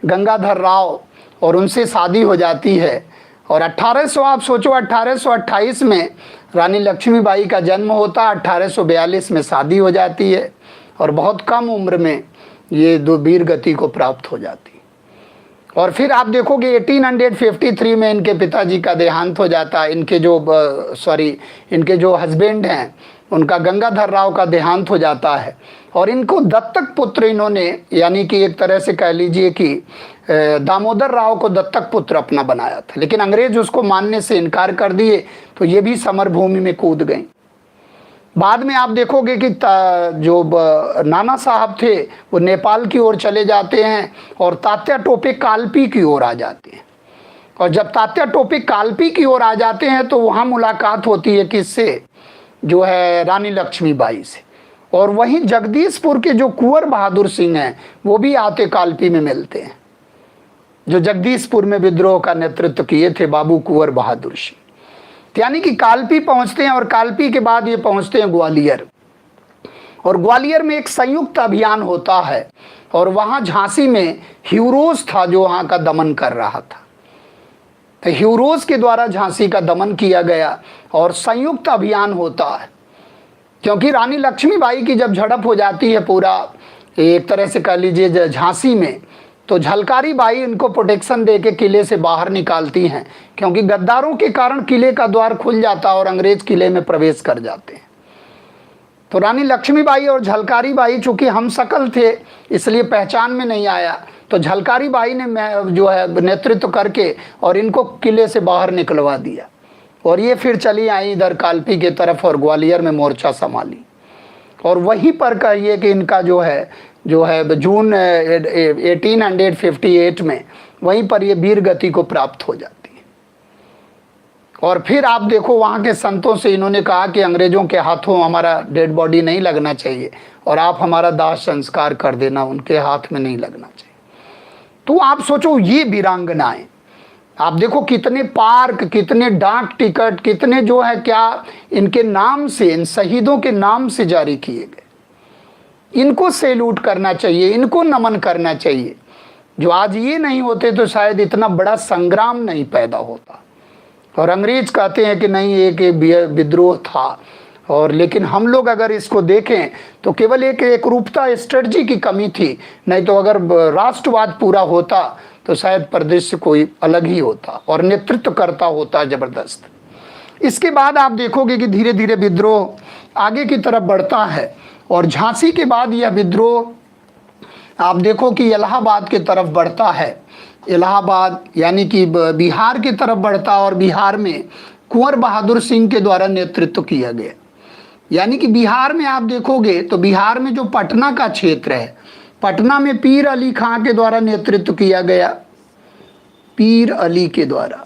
गंगाधर राव, और उनसे शादी हो जाती है। और 1800 आप सोचो 1828 में रानी लक्ष्मीबाई का जन्म होता, 1842 में शादी हो जाती है, और बहुत कम उम्र में ये दो वीर गति को प्राप्त हो जाती। और फिर आप देखोगे 1853 में इनके पिताजी का देहांत हो जाता है। इनके जो हस्बैंड हैं उनका गंगाधर राव का देहांत हो जाता है, और इनको दत्तक पुत्र इन्होंने यानी कि एक तरह से कह लीजिए कि दामोदर राव को दत्तक पुत्र अपना बनाया था, लेकिन अंग्रेज उसको मानने से इनकार कर दिए, तो ये भी समर भूमि में कूद गई। बाद में आप देखोगे कि जो नाना साहब थे वो नेपाल की ओर चले जाते हैं, और तात्या टोपे कालपी की ओर आ जाते हैं। और जब तात्या टोपे कालपी की ओर आ जाते हैं तो वहाँ मुलाकात होती है किससे, जो है रानी लक्ष्मीबाई से। और वहीं जगदीशपुर के जो कुंवर बहादुर सिंह हैं वो भी आते कालपी में मिलते हैं, जो जगदीशपुर में विद्रोह का नेतृत्व किए थे बाबू कुंवर बहादुर सिंह। यानी कि कालपी पहुंचते हैं, और कालपी के बाद ये पहुंचते हैं ग्वालियर। और ग्वालियर में एक संयुक्त अभियान होता है, और वहाँ झांसी में ह्यूरोज था जो वहाँ का दमन कर रहा था। तो ह्यूरोज के द्वारा झांसी का दमन किया गया, और संयुक्त अभियान होता है। क्योंकि रानी लक्ष्मीबाई की जब झड़प हो जाती है पूरा एक तरह से कह लीजिए झांसी में, तो झलकारी बाई इनको प्रोटेक्शन दे के किले से बाहर निकालती हैं, क्योंकि गद्दारों के कारण किले का द्वार खुल जाता और अंग्रेज किले में प्रवेश कर जाते हैं। तो रानी लक्ष्मीबाई और झलकारी बाई चूँकि हम शकल थे इसलिए पहचान में नहीं आया, तो झलकारी बाई ने जो है नेतृत्व करके और इनको किले से बाहर निकलवा दिया, और ये फिर चली आई इधर कालपी के तरफ और ग्वालियर में मोर्चा संभाली। और वहीं पर कहिए कि इनका जो है जून 1858 में वहीं पर ये वीर गति को प्राप्त हो जाती है। और फिर आप देखो वहाँ के संतों से इन्होंने कहा कि अंग्रेजों के हाथों हमारा डेड बॉडी नहीं लगना चाहिए और आप हमारा दाह संस्कार कर देना, उनके हाथ में नहीं लगना चाहिए। तो आप सोचो ये वीरांगनाएं, आप देखो कितने पार्क, कितने डाक टिकट, कितने जो है क्या इनके नाम से, इन शहीदों के नाम से जारी किए गए। इनको सैल्यूट करना चाहिए, इनको नमन करना चाहिए। जो आज ये नहीं होते तो शायद इतना बड़ा संग्राम नहीं पैदा होता। और अंग्रेज कहते हैं कि नहीं एक विद्रोह था, और लेकिन हम लोग अगर इसको देखें तो केवल एक रूपता स्ट्रेटजी की कमी थी, नहीं तो अगर राष्ट्रवाद पूरा होता तो शायद परिदृश्य कोई अलग ही होता और नेतृत्व करता होता जबरदस्त। इसके बाद आप देखोगे कि धीरे धीरे विद्रोह आगे की तरफ बढ़ता है और झांसी के बाद यह विद्रोह आप देखो कि इलाहाबाद की तरफ बढ़ता है। इलाहाबाद यानी कि बिहार की तरफ बढ़ता और बिहार में कुंवर बहादुर सिंह के द्वारा नेतृत्व किया गया। यानी कि बिहार में आप देखोगे तो बिहार में जो पटना का क्षेत्र है, पटना में पीर अली खां के द्वारा नेतृत्व किया गया, पीर अली के द्वारा।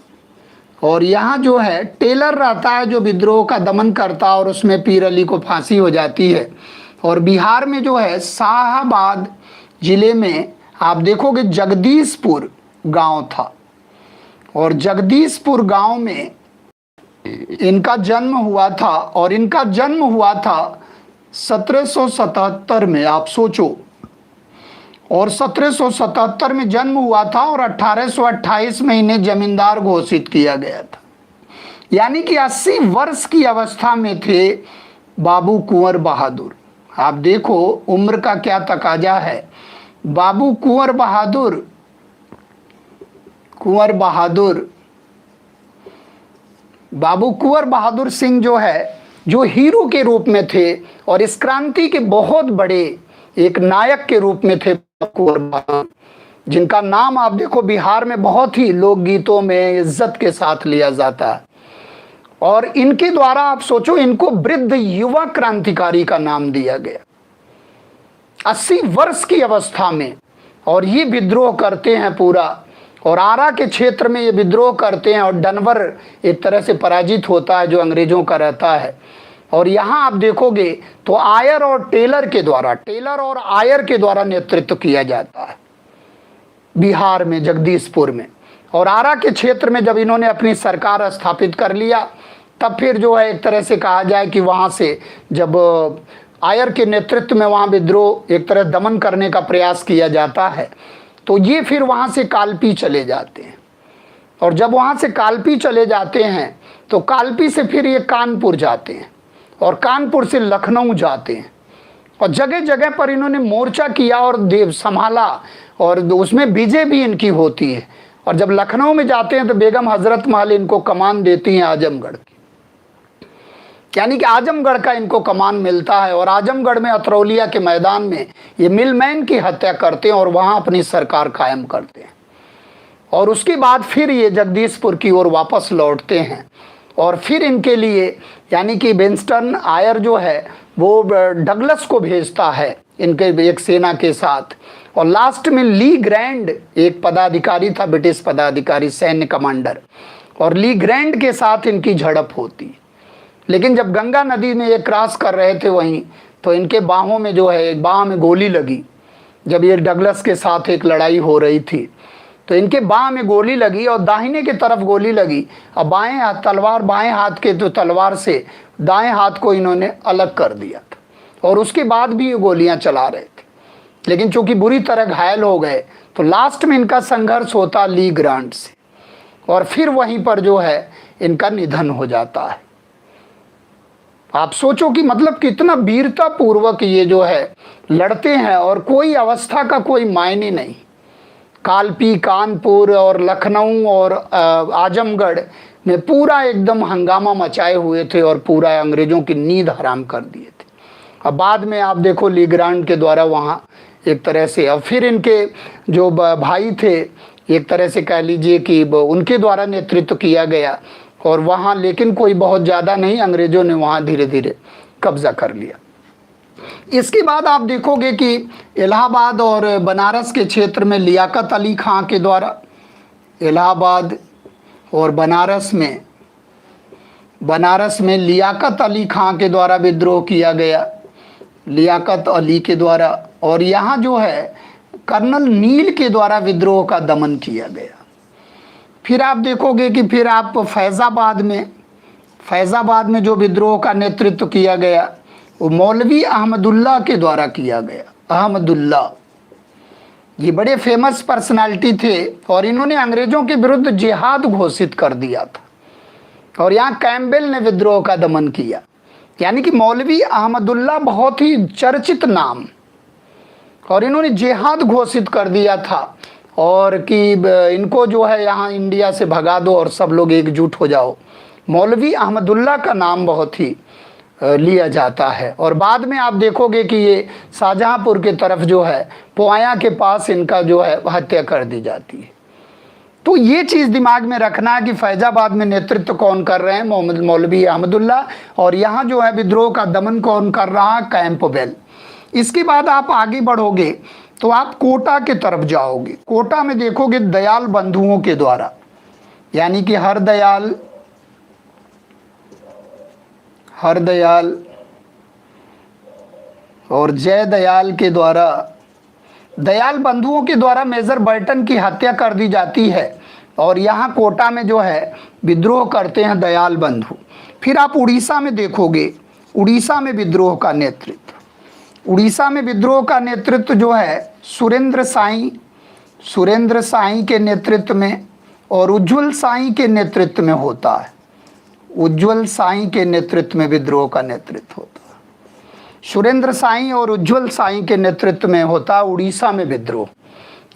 और यहाँ जो है टेलर रहता है जो विद्रोह का दमन करता और उसमें पीर अली को फांसी हो जाती है। और बिहार में जो है शाहाबाद जिले में आप देखोगे जगदीशपुर गांव था, और जगदीशपुर गांव में इनका जन्म हुआ था। और इनका जन्म हुआ था 1777 में, आप सोचो। और 1777 में जन्म हुआ था और 1828 में इन्हें जमींदार घोषित किया गया था। यानी कि 80 वर्ष की अवस्था में थे बाबू कुंवर बहादुर। आप देखो उम्र का क्या तकाजा है। बाबू कुंवर बहादुर सिंह जो है, जो हीरो के रूप में थे और इस क्रांति के बहुत बड़े एक नायक के रूप में थे कुंवर बहादुर, जिनका नाम आप देखो बिहार में बहुत ही लोकगीतों में इज्जत के साथ लिया जाता है। और इनके द्वारा आप सोचो इनको वृद्ध युवा क्रांतिकारी का नाम दिया गया 80 वर्ष की अवस्था में। और ये विद्रोह करते हैं पूरा, और आरा के क्षेत्र में ये विद्रोह करते हैं और डनवर एक तरह से पराजित होता है जो अंग्रेजों का रहता है। और यहाँ आप देखोगे तो आयर और टेलर और आयर के द्वारा नेतृत्व किया जाता है बिहार में, जगदीशपुर में। और आरा के क्षेत्र में जब इन्होंने अपनी सरकार स्थापित कर लिया, तब फिर जो है एक तरह से कहा जाए कि वहाँ से जब आयर के नेतृत्व में वहाँ विद्रोह एक तरह दमन करने का प्रयास किया जाता है, तो ये फिर वहाँ से कालपी चले जाते हैं। और जब वहाँ से कालपी चले जाते हैं तो कालपी से फिर ये कानपुर जाते हैं और कानपुर से लखनऊ जाते हैं। और जगह जगह पर इन्होंने मोर्चा किया और देव संभाला, और उसमें विजय भी इनकी होती है। और जब लखनऊ में जाते हैं तो बेगम हजरत महल इनको कमान देती हैं आजमगढ़ की, यानी कि आजमगढ़ का इनको कमान मिलता है। और आजमगढ़ में अतरौलिया के मैदान में ये मिलमैन की हत्या करते हैं और वहाँ अपनी सरकार कायम करते हैं। और उसके बाद फिर ये जगदीशपुर की ओर वापस लौटते हैं। और फिर इनके लिए यानी कि विंस्टन आयर जो है वो डगलस को भेजता है इनके एक सेना के साथ। और लास्ट में ली ग्रैंड एक पदाधिकारी था, ब्रिटिश पदाधिकारी, सैन्य कमांडर, और ली ग्रैंड के साथ इनकी झड़प होती। लेकिन जब गंगा नदी में ये क्रॉस कर रहे थे वहीं, तो इनके बाहों में जो है एक बाह में गोली लगी। जब ये डगलस के साथ एक लड़ाई हो रही थी तो इनके बाह में गोली लगी और दाहिने की तरफ गोली लगी। और बाएं हाथ के तो तलवार से दाएं हाथ को इन्होंने अलग कर दिया था, और उसके बाद भी ये गोलियां चला रहे थे। लेकिन चूंकि बुरी तरह घायल हो गए तो लास्ट में इनका संघर्ष होता ली ग्रांट से, और फिर वहीं पर जो है इनका निधन हो जाता है। आप सोचो कि मतलब कितना वीरता पूर्वक ये जो है लड़ते हैं, और कोई अवस्था का कोई मायने नहीं। कालपी, कानपुर और लखनऊ और आजमगढ़ में पूरा एकदम हंगामा मचाए हुए थे और पूरा अंग्रेजों की नींद हराम कर दिए थे। अब बाद में आप देखो ली ग्रांट के द्वारा वहाँ एक तरह से, अब फिर इनके जो भाई थे एक तरह से कह लीजिए कि उनके द्वारा नेतृत्व किया गया, और वहाँ लेकिन कोई बहुत ज़्यादा नहीं, अंग्रेज़ों ने वहाँ धीरे धीरे कब्जा कर लिया। इसके बाद आप देखोगे कि इलाहाबाद और बनारस के क्षेत्र में लियाकत अली खां के द्वारा, इलाहाबाद और बनारस में लियाकत अली खां के द्वारा विद्रोह किया गया, लियाकत अली के द्वारा। और यहाँ जो है कर्नल नील के द्वारा विद्रोह का दमन किया गया। फिर आप देखोगे कि फिर आप फैज़ाबाद में जो विद्रोह का नेतृत्व किया गया वो मौलवी अहमदुल्ला के द्वारा किया गया। अहमदुल्ला ये बड़े फेमस पर्सनालिटी थे और इन्होंने अंग्रेजों के विरुद्ध जिहाद घोषित कर दिया था। और यहाँ कैम्पबेल ने विद्रोह का दमन किया। यानी कि मौलवी अहमदुल्ला बहुत ही चर्चित नाम, और इन्होंने जिहाद घोषित कर दिया था और कि इनको जो है यहाँ इंडिया से भगा दो और सब लोग एकजुट हो जाओ। मौलवी अहमदुल्ला का नाम बहुत ही लिया जाता है। और बाद में आप देखोगे कि ये शाहजहाँपुर के तरफ जो है पोया के पास इनका जो है हत्या कर दी जाती है। तो ये चीज़ दिमाग में रखना है कि फैज़ाबाद में नेतृत्व कौन कर रहे हैं, मौलवी अहमदुल्ला, और यहाँ जो है विद्रोह का दमन कौन कर रहा है, कैंपबेल। इसके बाद आप आगे बढ़ोगे तो आप कोटा के तरफ जाओगे। कोटा में देखोगे दयाल बंधुओं के द्वारा, यानी कि हरदयाल और जय दयाल के द्वारा, दयाल बंधुओं के द्वारा मेजर बर्टन की हत्या कर दी जाती है। और यहाँ कोटा में जो है विद्रोह करते हैं दयाल बंधु। फिर आप उड़ीसा में देखोगे, उड़ीसा में विद्रोह का नेतृत्व जो है सुरेंद्र साई के नेतृत्व में और उज्ज्वल साई के नेतृत्व में होता है। उज्ज्वल साई के नेतृत्व में विद्रोह का नेतृत्व होता है। सुरेंद्र साई और उज्ज्वल साई के नेतृत्व में होता उड़ीसा में विद्रोह।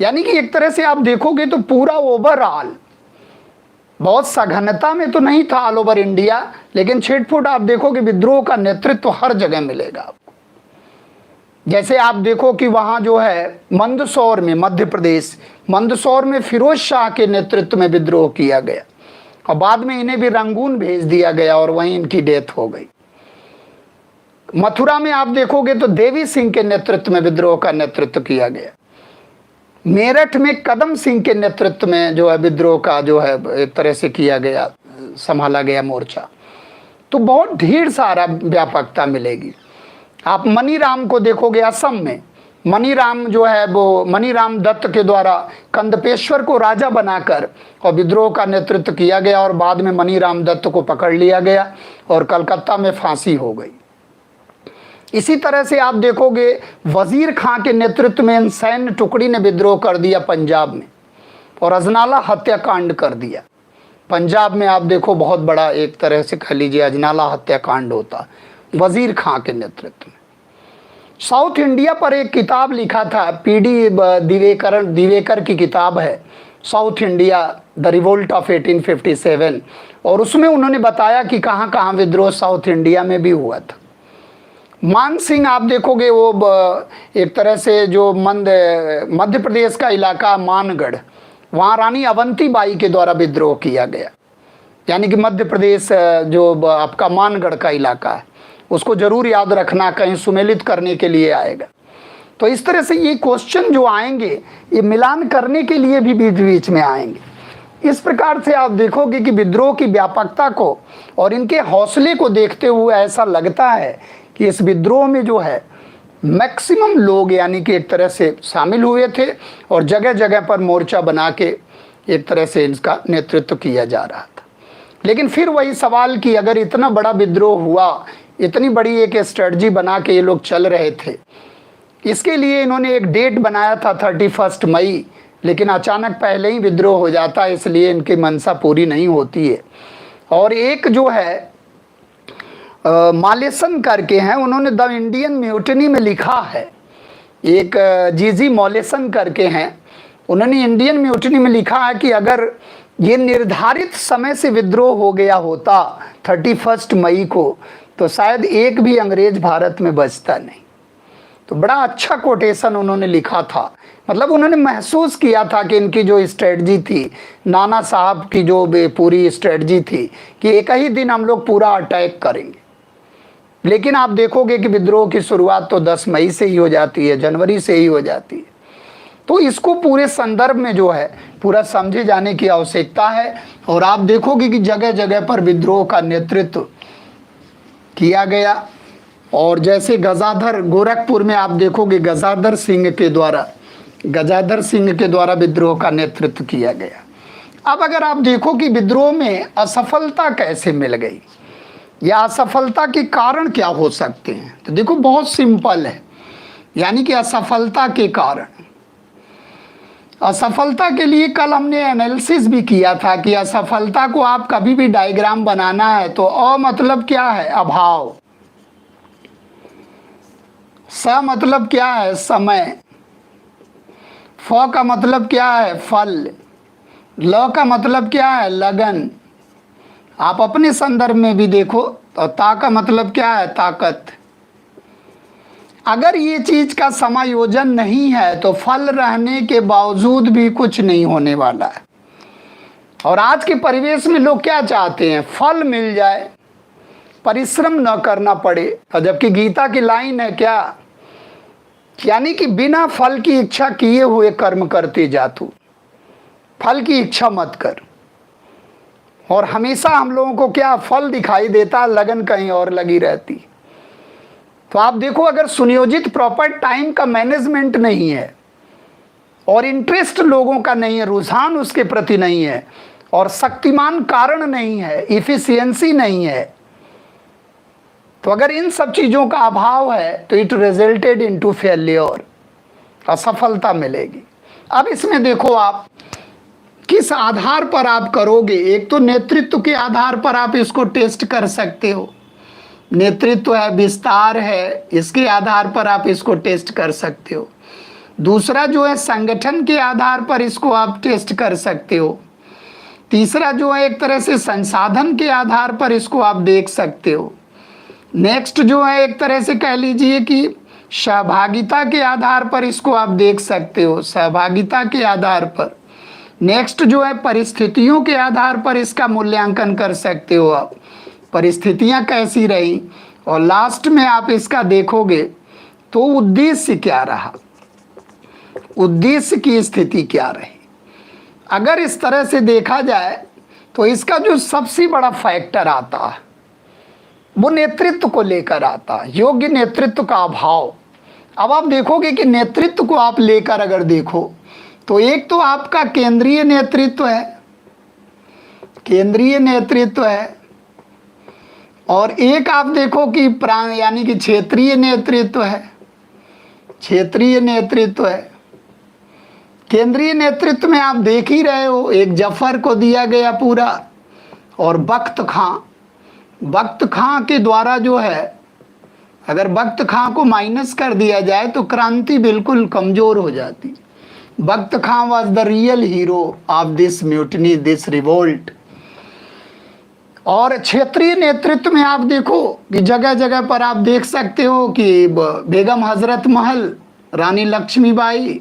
यानी कि एक तरह से आप देखोगे तो पूरा ओवरऑल, बहुत सघनता में तो नहीं था ऑल ओवर इंडिया, लेकिन छिटपुट आप देखोगे विद्रोह का नेतृत्व हर जगह मिलेगा आपको। जैसे आप देखो कि वहाँ जो है मंदसौर में, मध्य प्रदेश मंदसौर में फिरोज शाह के नेतृत्व में विद्रोह किया गया और बाद में इन्हें भी रंगून भेज दिया गया और वहीं इनकी डेथ हो गई। मथुरा में आप देखोगे तो देवी सिंह के नेतृत्व में विद्रोह का नेतृत्व किया गया। मेरठ में कदम सिंह के नेतृत्व में जो है विद्रोह का जो है एक तरह से किया गया, संभाला गया मोर्चा। तो बहुत ढेर सारा व्यापकता मिलेगी। आप मनीराम को देखोगे असम में, मनीराम जो है वो मनीराम दत्त के द्वारा कंदपेश्वर को राजा बनाकर और विद्रोह का नेतृत्व किया गया और बाद में मनीराम दत्त को पकड़ लिया गया और कलकत्ता में फांसी हो गई। इसी तरह से आप देखोगे वजीर खां के नेतृत्व में सैन्य टुकड़ी ने विद्रोह कर दिया पंजाब में और अजनाला हत्याकांड कर दिया। पंजाब में आप देखो बहुत बड़ा एक तरह से कह लीजिए अजनाला हत्याकांड होता वजीर खां के नेतृत्व में। साउथ इंडिया पर एक किताब लिखा था पीडी दिवेकर की किताब है south India the revolt of 1857, और उसमें उन्होंने बताया कि कहाँ कहाँ विद्रोह साउथ इंडिया में भी हुआ था। मान सिंह आप देखोगे वो एक तरह से जो मध्य प्रदेश का इलाका मानगढ़, वहाँ रानी अवंतीबाई के द्वारा विद्रोह किया गया। यानी कि मध्य प्रदेश जो आपका मानगढ़ का इलाका है उसको जरूर याद रखना, कहीं सुमेलित करने के लिए आएगा। तो इस तरह से ये क्वेश्चन जो आएंगे ये मिलान करने के लिए भी बीच बीच में आएंगे। इस प्रकार से आप देखोगे कि विद्रोह की व्यापकता को और इनके हौसले को देखते हुए ऐसा लगता है कि इस विद्रोह में जो है मैक्सिमम लोग यानी कि एक तरह से शामिल हुए थे और जगह जगह पर मोर्चा बना के एक तरह से इसका नेतृत्व किया जा रहा था। लेकिन फिर वही सवाल कि अगर इतना बड़ा विद्रोह हुआ, इतनी बड़ी एक स्ट्रेटजी बना के ये लोग चल रहे थे, इसके लिए इन्होंने एक डेट बनाया था 31 मई, लेकिन अचानक पहले ही विद्रोह हो जाता है, इसलिए इनकी मंशा पूरी नहीं होती है। और एक जो है मालेसन करके हैं, उन्होंने द इंडियन म्यूटनी में लिखा है, एक जीजी मॉलेसन करके हैं, उन्होंने इंडियन म्यूटनी में लिखा है कि अगर ये निर्धारित समय से विद्रोह हो गया होता 31 मई को तो शायद एक भी अंग्रेज भारत में बचता नहीं। तो बड़ा अच्छा कोटेशन उन्होंने लिखा था। मतलब उन्होंने महसूस किया था कि इनकी जो स्ट्रेटजी थी, नाना साहब की जो पूरी स्ट्रेटजी थी कि एक ही दिन हम लोग पूरा अटैक करेंगे। लेकिन आप देखोगे कि विद्रोह की शुरुआत तो 10 मई से ही हो जाती है, जनवरी से ही हो जाती है। तो इसको पूरे संदर्भ में जो है पूरा समझे जाने की आवश्यकता है। और आप देखोगे कि जगह जगह पर विद्रोह का नेतृत्व किया गया। और जैसे गजाधर, गोरखपुर में आप देखोगे गजाधर सिंह के द्वारा विद्रोह का नेतृत्व किया गया। अब अगर आप देखो कि विद्रोह में असफलता कैसे मिल गई या असफलता के कारण क्या हो सकते हैं, तो देखो बहुत सिंपल है। यानी कि असफलता के कारण, असफलता के लिए कल हमने एनालिसिस भी किया था कि असफलता को आप कभी भी डायग्राम बनाना है तो अ मतलब क्या है, अभाव। स मतलब क्या है, समय। फ का मतलब क्या है, फल। ल का मतलब क्या है, लगन। आप अपने संदर्भ में भी देखो तो ता का मतलब क्या है, ताकत। अगर ये चीज का समायोजन नहीं है तो फल रहने के बावजूद भी कुछ नहीं होने वाला है। और आज के परिवेश में लोग क्या चाहते हैं, फल मिल जाए, परिश्रम न करना पड़े। और जबकि गीता की लाइन है क्या, यानी कि बिना फल की इच्छा किए हुए कर्म करते जा तू, फल की इच्छा मत कर। और हमेशा हम लोगों को क्या फल दिखाई देता, लगन कहीं और लगी रहती। तो आप देखो अगर सुनियोजित प्रॉपर टाइम का मैनेजमेंट नहीं है और इंटरेस्ट लोगों का नहीं है, रुझान उसके प्रति नहीं है, और शक्तिमान कारण नहीं है, इफिशियंसी नहीं है, तो अगर इन सब चीज़ों का अभाव है तो इट रिजल्टेड इनटू फेल्योर, असफलता मिलेगी। अब इसमें देखो आप किस आधार पर आप करोगे। एक तो नेतृत्व के आधार पर आप इसको टेस्ट कर सकते हो, नेतृत्व है, विस्तार है, इसके आधार पर आप इसको टेस्ट कर सकते हो। दूसरा जो है संगठन के आधार पर इसको आप टेस्ट कर सकते हो। तीसरा जो है एक तरह से संसाधन के आधार पर इसको आप देख सकते हो। नेक्स्ट जो है एक तरह से कह लीजिए कि सहभागिता के आधार पर इसको आप देख सकते हो, सहभागिता के आधार पर। नेक्स्ट जो है परिस्थितियों के आधार पर इसका मूल्यांकन कर सकते हो आप, परिस्थितियां कैसी रही। और लास्ट में आप इसका देखोगे तो उद्देश्य क्या रहा, उद्देश्य की स्थिति क्या रही। अगर इस तरह से देखा जाए तो इसका जो सबसे बड़ा फैक्टर आता है वो नेतृत्व को लेकर आता है, योग्य नेतृत्व का अभाव। अब आप देखोगे कि नेतृत्व को आप लेकर अगर देखो तो एक तो आपका केंद्रीय नेतृत्व है, केंद्रीय नेतृत्व है, और एक आप देखो कि यानी कि क्षेत्रीय नेतृत्व है, क्षेत्रीय नेतृत्व है। केंद्रीय नेतृत्व में आप देख ही रहे हो, एक जफर को दिया गया पूरा, और बख्त खां के द्वारा जो है, अगर बख्त खां को माइनस कर दिया जाए तो क्रांति बिल्कुल कमजोर हो जाती। Bakht Khan was the real hero of this mutiny, this revolt. और क्षेत्रीय नेतृत्व में आप देखो कि जगह जगह पर आप देख सकते हो कि बेगम हजरत महल, रानी लक्ष्मीबाई,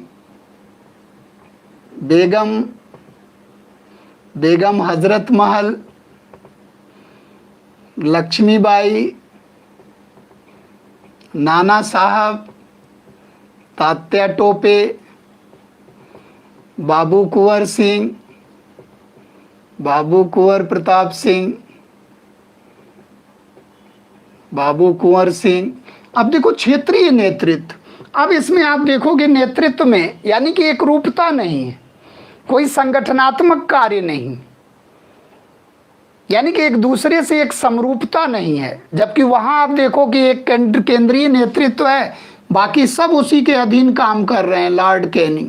बेगम हजरत महल, लक्ष्मीबाई, नाना साहब, तात्या टोपे, बाबू कुंवर सिंह, बाबू कुंवर प्रताप सिंह, बाबू कुंवर सिंह। अब देखो क्षेत्रीय नेतृत्व, अब इसमें आप देखोगे नेतृत्व में यानी कि एक रूपता नहीं है, कोई संगठनात्मक कार्य नहीं, यानी कि एक दूसरे से एक समरूपता नहीं है। जबकि वहां आप देखो कि एक केंद्रीय नेतृत्व है, बाकी सब उसी के अधीन काम कर रहे हैं। लॉर्ड कैनिंग,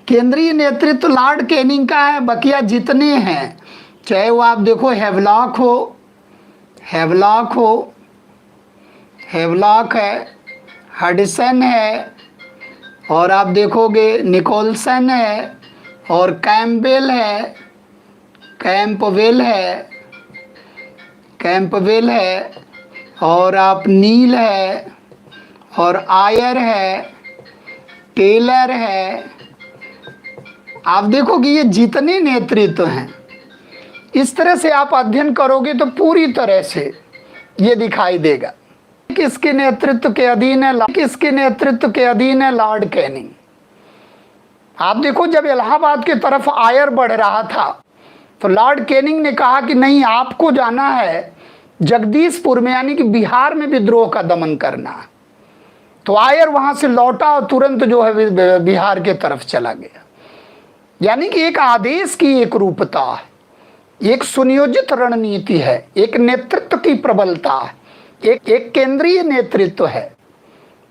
केंद्रीय नेतृत्व लॉर्ड कैनिंग का है, बकिया जितने हैं, चाहे वो आप देखो हेवलॉक है, हडसन है, और आप देखोगे निकोलसन है, और कैम्पबेल है, और आप नील है, और आयर है, टेलर है। आप देखोगे ये जितने नेतृत्व हैं, इस तरह से आप अध्ययन करोगे तो पूरी तरह से ये दिखाई देगा। किसके नेतृत्व के अधीन है? किसके नेतृत्व के अधीन है? Lord Canning. आप देखो, जब इलाहाबाद की तरफ आयर बढ़ रहा था तो लॉर्ड कैनिंग ने कहा कि नहीं, आपको जाना है जगदीशपुर में, यानी कि बिहार में विद्रोह का दमन करना। तो आयर वहां से लौटा और तुरंत जो है बिहार के तरफ चला गया। यानी कि एक आदेश की एक रूपता है, एक सुनियोजित रणनीति है, एक नेतृत्व की प्रबलता है, एक केंद्रीय नेतृत्व है।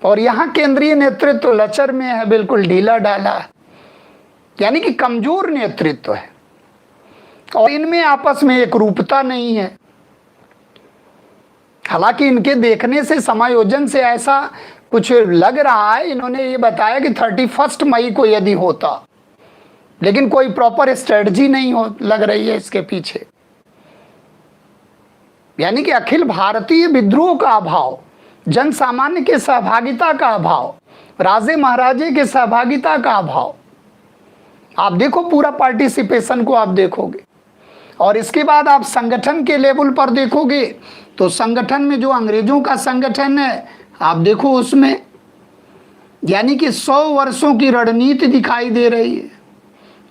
और यहाँ केंद्रीय नेतृत्व लचर में है, बिल्कुल ढीला ढाला है, यानी कि कमजोर नेतृत्व है। और इनमें आपस में एक रूपता नहीं है। हालांकि इनके देखने से, समायोजन से ऐसा कुछ लग रहा है, इन्होंने ये बताया कि 31 मई को यदि होता, लेकिन कोई प्रॉपर स्ट्रेटजी नहीं हो लग रही है इसके पीछे। यानी कि अखिल भारतीय विद्रोह का अभाव, जन सामान्य के सहभागिता का अभाव, राजे महाराजे के सहभागिता का अभाव। आप देखो पूरा पार्टिसिपेशन को आप देखोगे, और इसके बाद आप संगठन के लेवल पर देखोगे तो संगठन में जो अंग्रेजों का संगठन है, आप देखो उसमें यानी कि 100 वर्षों की रणनीति दिखाई दे रही है,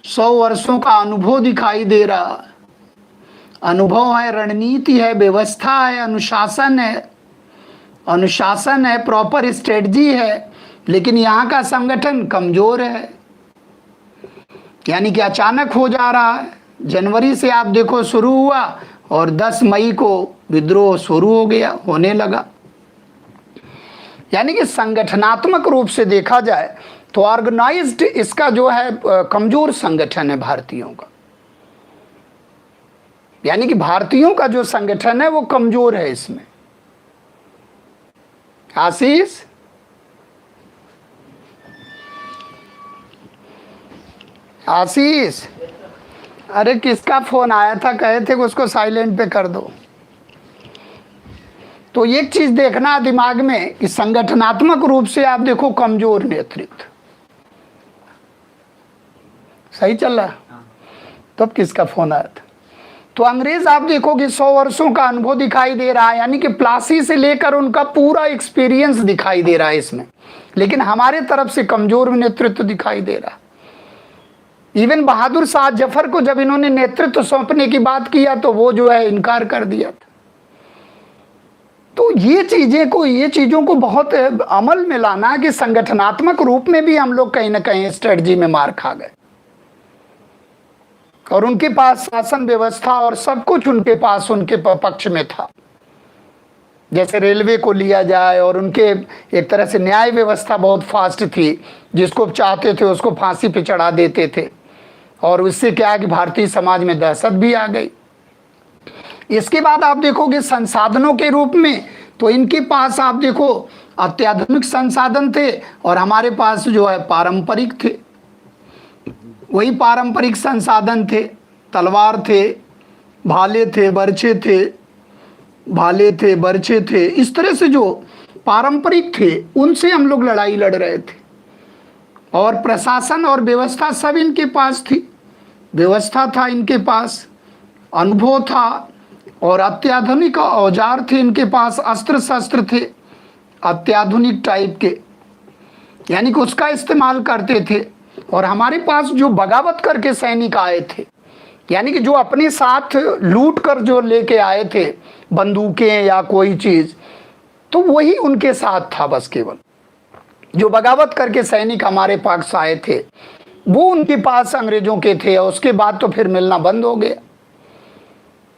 100 वर्षों का अनुभव दिखाई दे रहा है। अनुभव है, रणनीति है, व्यवस्था है, अनुशासन है, प्रॉपर स्ट्रेटजी है, लेकिन यहाँ का संगठन कमजोर है। यानी कि अचानक हो जा रहा है। जनवरी से आप देखो शुरू हुआ और 10 मई को विद्रोह शुरू हो गया, होने लगा। यानी कि संगठनात्मक रूप से देखा जाए तो ऑर्गेनाइज्ड इसका जो है कमजोर संगठन है भारतीयों का। यानी कि भारतीयों का जो संगठन है वो कमजोर है इसमें। आशीष, आशीष, अरे किसका फोन आया था? कहे थे कि उसको साइलेंट पे कर दो। तो एक चीज देखना दिमाग में कि संगठनात्मक रूप से आप देखो कमजोर नेतृत्व। सही चल रहा? तब किसका फोन आया था? तो अंग्रेज आप देखोगे 100 वर्षों का अनुभव दिखाई दे रहा है, यानी कि प्लासी से लेकर उनका पूरा एक्सपीरियंस दिखाई दे रहा है इसमें। लेकिन हमारे तरफ से कमजोर नेतृत्व दिखाई दे रहा है। इवन बहादुर शाह जफर को जब इन्होंने नेतृत्व सौंपने की बात किया तो वो जो है इनकार कर दिया था। तो ये चीजों को बहुत अमल में लाना कि संगठनात्मक रूप में भी हम लोग कहीं ना कहीं स्ट्रेटजी में मार खा गए। और उनके पास शासन व्यवस्था और सब कुछ उनके पास उनके पक्ष में था। जैसे रेलवे को लिया जाए, और उनके एक तरह से न्याय व्यवस्था बहुत फास्ट थी, जिसको चाहते थे उसको फांसी पे चढ़ा देते थे। और उससे क्या है कि भारतीय समाज में दहशत भी आ गई। इसके बाद आप देखोगे संसाधनों के रूप में तो इनके पास आप देखो अत्याधुनिक संसाधन थे, और हमारे पास जो है पारंपरिक थे। वही पारंपरिक संसाधन थे, तलवार थे, भाले थे, बर्छे थे, इस तरह से जो पारंपरिक थे उनसे हम लोग लड़ाई लड़ रहे थे। और प्रशासन और व्यवस्था सब इनके पास थी, व्यवस्था था इनके पास, अनुभव था, और अत्याधुनिक औजार थे इनके पास, अस्त्र शस्त्र थे अत्याधुनिक टाइप के, यानी कि उसका इस्तेमाल करते थे। और हमारे पास जो बगावत करके सैनिक आए थे, यानी कि जो अपने साथ लूट कर जो लेके आए थे बंदूकें या कोई चीज, तो वही उनके साथ था। बस केवल जो बगावत करके सैनिक हमारे पास आए थे वो उनके पास अंग्रेजों के थे, और उसके बाद तो फिर मिलना बंद हो गया।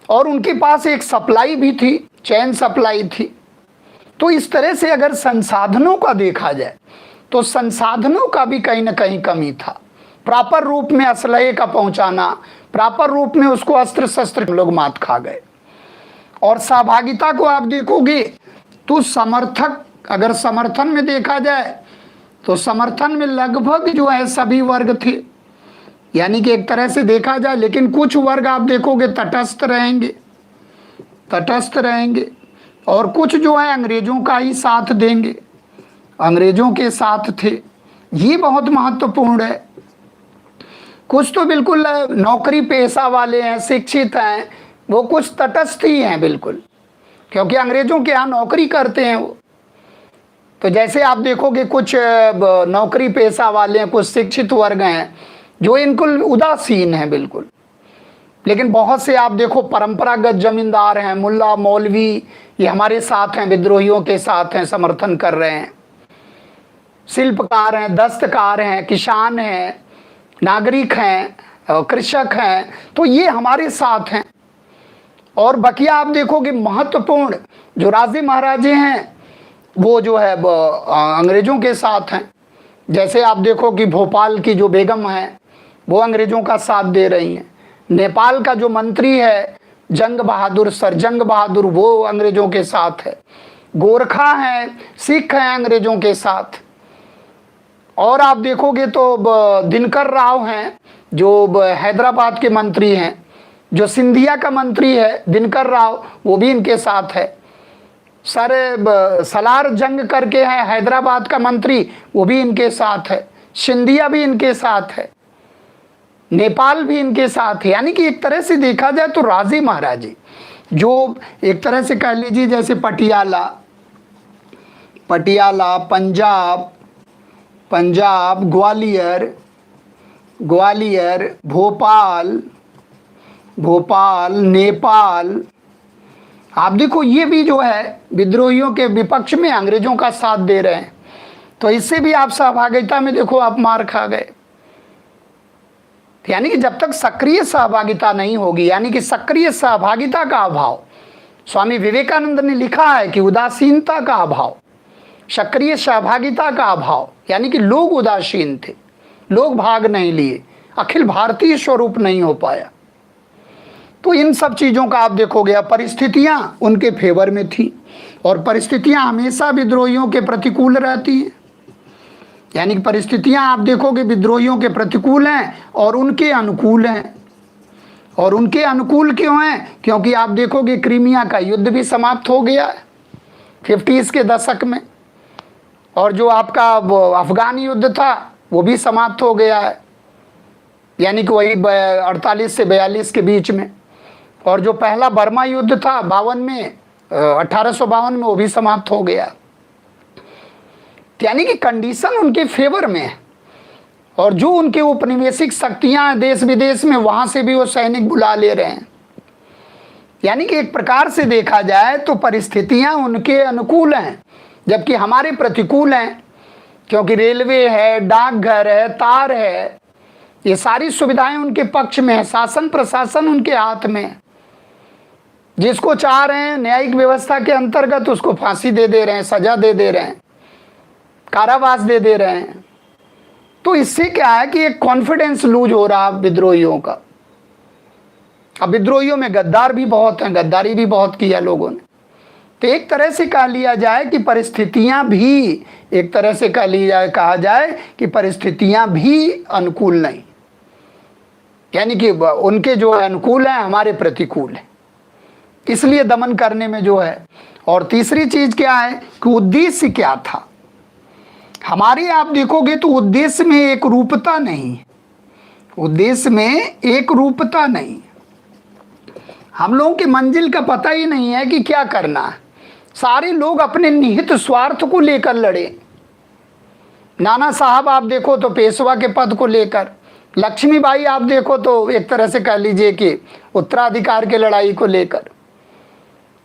और उनके पास एक सप्लाई भी थी, चैन सप्लाई थी। तो इस तरह से अगर संसाधनों का देखा जाए तो संसाधनों का भी कहीं ना कहीं कमी था। प्रॉपर रूप में असलहे का पहुंचाना, प्रॉपर रूप में उसको अस्त्र शस्त्र, लोग मात खा गए। और सहभागिता को आप देखोगे तो समर्थक, अगर समर्थन में देखा जाए तो समर्थन में लगभग जो है सभी वर्ग थे, यानी कि एक तरह से देखा जाए। लेकिन कुछ वर्ग आप देखोगे तटस्थ रहेंगे, और कुछ जो है अंग्रेजों का ही साथ देंगे, अंग्रेजों के साथ थे। ये बहुत महत्वपूर्ण है। कुछ तो बिल्कुल नौकरी पेशा वाले हैं, शिक्षित हैं, वो कुछ तटस्थ ही हैं बिल्कुल, क्योंकि अंग्रेजों के यहाँ नौकरी करते हैं वो। तो जैसे आप देखोगे कुछ नौकरी पेशा वाले हैं, कुछ शिक्षित वर्ग हैं जो इनको उदासीन हैं बिल्कुल। लेकिन बहुत से आप देखो परंपरागत जमींदार हैं, मुल्ला मौलवी, ये हमारे साथ हैं, विद्रोहियों के साथ हैं, समर्थन कर रहे हैं। शिल्पकार हैं, दस्तकार हैं, किसान हैं, नागरिक हैं, कृषक हैं, तो ये हमारे साथ हैं। और बकिया आप देखोगे महत्वपूर्ण जो राजे महाराजे हैं वो जो है अंग्रेजों के साथ हैं। जैसे आप देखो कि भोपाल की जो बेगम है वो अंग्रेजों का साथ दे रही हैं। नेपाल का जो मंत्री है जंग बहादुर, सर जंग बहादुर, वो अंग्रेजों के साथ है। गोरखा हैं, सिख हैं अंग्रेजों के साथ। और आप देखोगे तो दिनकर राव हैं जो हैदराबाद के मंत्री हैं। जो सिंधिया का मंत्री है दिनकर राव, वो भी इनके साथ है। सर सलार जंग करके है हैदराबाद का मंत्री, वो भी इनके साथ है। सिंधिया भी इनके साथ है। नेपाल भी इनके साथ है। यानी कि एक तरह से देखा जाए तो राजे महाराजे जो एक तरह से कह लीजिए जैसे पटियाला, पंजाब, ग्वालियर, भोपाल, नेपाल, आप देखो ये भी जो है विद्रोहियों के विपक्ष में अंग्रेजों का साथ दे रहे हैं। तो इससे भी आप सहभागिता में देखो आप मार खा गए। यानी कि जब तक सक्रिय सहभागिता नहीं होगी, यानी कि सक्रिय सहभागिता का अभाव, स्वामी विवेकानंद ने लिखा है कि उदासीनता का अभाव, सक्रिय सहभागिता का अभाव, यानी कि लोग उदासीन थे, लोग भाग नहीं लिए, अखिल भारतीय स्वरूप नहीं हो पाया। तो इन सब चीज़ों का आप देखोगे परिस्थितियां उनके फेवर में थी। और परिस्थितियां हमेशा विद्रोहियों के प्रतिकूल रहती हैं। यानी कि परिस्थितियां आप देखोगे विद्रोहियों के प्रतिकूल हैं और उनके अनुकूल हैं। और उनके अनुकूल क्यों हैं? क्योंकि आप देखोगे क्रीमिया का युद्ध भी समाप्त हो गया है 50s के दशक में, और जो आपका अफगान युद्ध था वो भी समाप्त हो गया है, यानी कि वही 48 से 42 के बीच में। और जो पहला बर्मा युद्ध था 52 में, 1852 में, वो भी समाप्त हो गया। यानी कि कंडीशन उनके फेवर में है। और जो उनके उपनिवेशिक शक्तियां देश विदेश में, वहां से भी वो सैनिक बुला ले रहे हैं। यानी कि एक प्रकार से देखा जाए तो परिस्थितियां उनके अनुकूल हैं, जबकि हमारे प्रतिकूल हैं। क्योंकि रेलवे है, डाकघर है, तार है, ये सारी सुविधाएं उनके पक्ष में है। शासन प्रशासन उनके हाथ में है। जिसको चाह रहे हैं न्यायिक व्यवस्था के अंतर्गत उसको फांसी दे रहे हैं, सजा दे रहे हैं, कारावास दे रहे हैं। तो इससे क्या है कि एक कॉन्फिडेंस लूज हो रहा विद्रोहियों का। अब विद्रोहियों में गद्दार भी बहुत हैं, गद्दारी भी बहुत किया लोगों ने। तो एक तरह से कह लिया जाए कि परिस्थितियां भी, एक तरह से कहा जाए कि परिस्थितियां भी अनुकूल नहीं, यानी कि उनके जो अनुकूल हैं हमारे प्रतिकूल हैं, इसलिए दमन करने में जो है। और तीसरी चीज क्या है कि उद्देश्य क्या था हमारे, आप देखोगे तो उद्देश्य में एक रूपता नहीं, उद्देश्य में एक रूपता नहीं। हम लोगों की मंजिल का पता ही नहीं है कि क्या करना है। सारे लोग अपने निहित स्वार्थ को लेकर लड़े। नाना साहब आप देखो तो पेशवा के पद को लेकर, लक्ष्मीबाई आप देखो तो एक तरह से कह लीजिए कि उत्तराधिकार के लड़ाई को लेकर,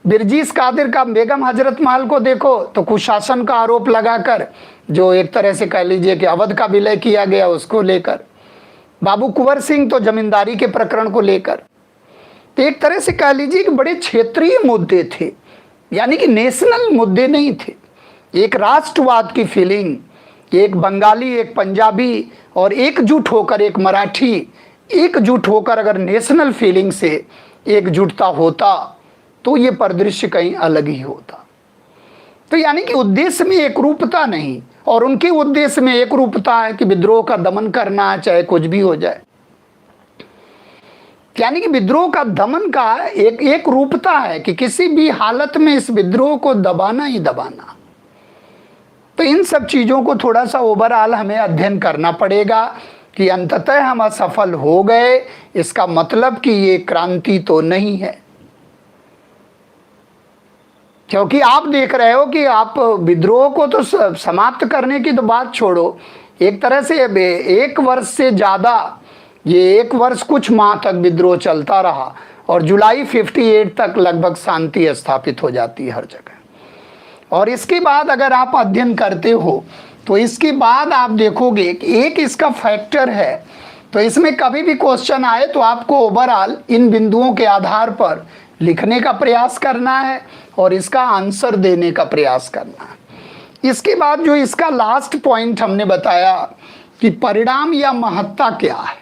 बिरजीस कादिर का बेगम हजरत महल को देखो तो कुशासन का आरोप लगाकर जो एक तरह से कह लीजिए कि अवध का विलय किया गया उसको लेकर, बाबू कुंवर सिंह तो जमींदारी के प्रकरण को लेकर। तो एक तरह से कह लीजिए कि बड़े क्षेत्रीय मुद्दे थे, यानी कि नेशनल मुद्दे नहीं थे। एक राष्ट्रवाद की फीलिंग, एक बंगाली, एक पंजाबी और एकजुट होकर, एक मराठी एकजुट होकर अगर नेशनल फीलिंग से एकजुटता होता तो ये परिदृश्य कहीं अलग ही होता। तो यानी कि उद्देश्य में एक रूपता नहीं, और उनके उद्देश्य में एक रूपता है कि विद्रोह का दमन करना है चाहे कुछ भी हो जाए। यानी कि विद्रोह का दमन का एक रूपता है कि किसी भी हालत में इस विद्रोह को दबाना ही दबाना। तो इन सब चीज़ों को थोड़ा सा ओवरऑल हमें अध्ययन करना पड़ेगा कि अंततः हम असफल हो गए, इसका मतलब कि ये क्रांति तो नहीं है। क्योंकि आप देख रहे हो कि आप विद्रोह को तो समाप्त करने की तो बात छोड़ो, एक तरह से 1 वर्ष से ज़्यादा, ये 1 वर्ष कुछ माह तक विद्रोह चलता रहा और जुलाई 58 तक लगभग शांति स्थापित हो जाती है हर जगह। और इसके बाद अगर आप अध्ययन करते हो तो इसके बाद आप देखोगे कि एक इसका फैक्टर है, तो इसमें कभी भी क्वेश्चन आए तो आपको ओवरऑल इन बिंदुओं के आधार पर लिखने का प्रयास करना है और इसका आंसर देने का प्रयास करना है। इसके बाद जो इसका लास्ट पॉइंट हमने बताया कि परिणाम या महत्ता क्या है,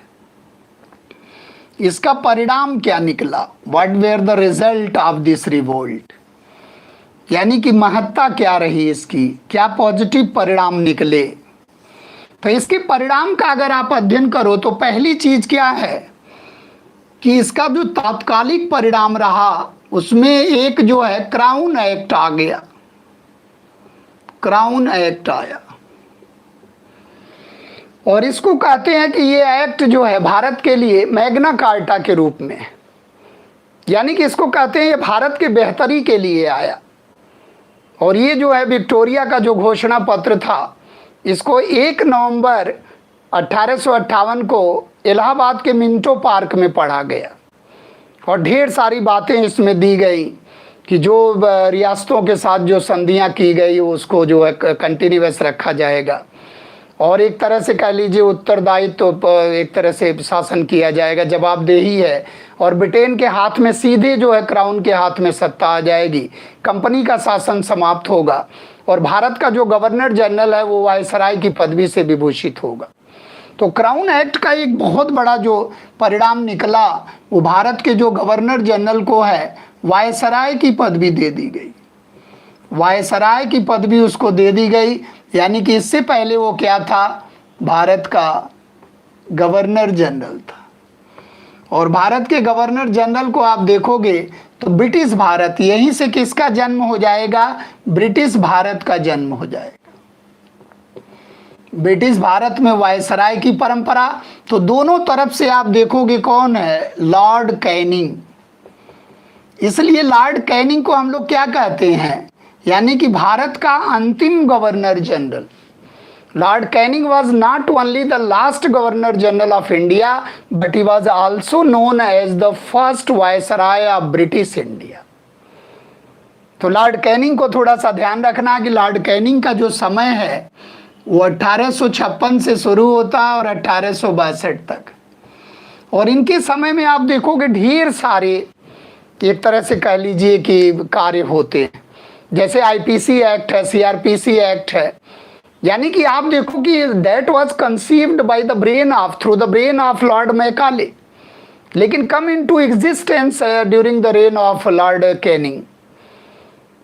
इसका परिणाम क्या निकला, what were the result of this revolt, यानी कि महत्ता क्या रही इसकी, क्या पॉजिटिव परिणाम निकले। तो इसके परिणाम का अगर आप अध्ययन करो तो पहली चीज क्या है कि इसका जो तात्कालिक परिणाम रहा उसमें एक जो है क्राउन एक्ट आ गया, क्राउन एक्ट आया। और इसको कहते हैं कि ये एक्ट जो है भारत के लिए मैग्ना कार्टा के रूप में, यानी कि इसको कहते हैं ये भारत के बेहतरी के लिए आया। और ये जो है विक्टोरिया का जो घोषणा पत्र था, इसको 1 नवंबर 1858 को इलाहाबाद के मिंटो पार्क में पढ़ा गया और ढेर सारी बातें इसमें दी गई कि जो रियासतों के साथ जो संधियां की गई उसको जो है कंटिन्यूअस रखा जाएगा और एक तरह से कह लीजिए उत्तरदायित्व तो एक तरह से शासन किया जाएगा, जवाबदेही है। और ब्रिटेन के हाथ में सीधे जो है क्राउन के हाथ में सत्ता आ जाएगी, कंपनी का शासन समाप्त होगा और भारत का जो गवर्नर जनरल है वो वायसराय की पदवी से विभूषित होगा। तो क्राउन एक्ट का एक बहुत बड़ा जो परिणाम निकला वो भारत के जो गवर्नर जनरल को है वायसराय की पदवी दे दी गई, वायसराय की पदवी उसको दे दी गई, यानी कि इससे पहले वो क्या था, भारत का गवर्नर जनरल था। और भारत के गवर्नर जनरल को आप देखोगे तो ब्रिटिश भारत, यहीं से किसका जन्म हो जाएगा, ब्रिटिश भारत का जन्म हो जाएगा। ब्रिटिश भारत में वायसराय की परंपरा, तो दोनों तरफ से आप देखोगे कौन है, लॉर्ड कैनिंग। इसलिए लॉर्ड कैनिंग को हम लोग क्या कहते हैं, यानी कि भारत का अंतिम governor general. Lord Canning was not only the last governor general of India, but he was also known as the first viceroy of British India। तो लॉर्ड कैनिंग को थोड़ा सा ध्यान रखना कि लॉर्ड कैनिंग का जो समय है वो 1856 से शुरू होता है और 1862 तक। और इनके समय में आप देखोगे ढेर सारे एक तरह से कह लीजिए कि कार्य होते हैं, जैसे आईपीसी एक्ट है, सीआरपीसी एक्ट है, यानी कि आप देखो कि that was conceived by the brain of, through the brain of lord Macaulay, लेकिन come into existence during the reign of lord Canning.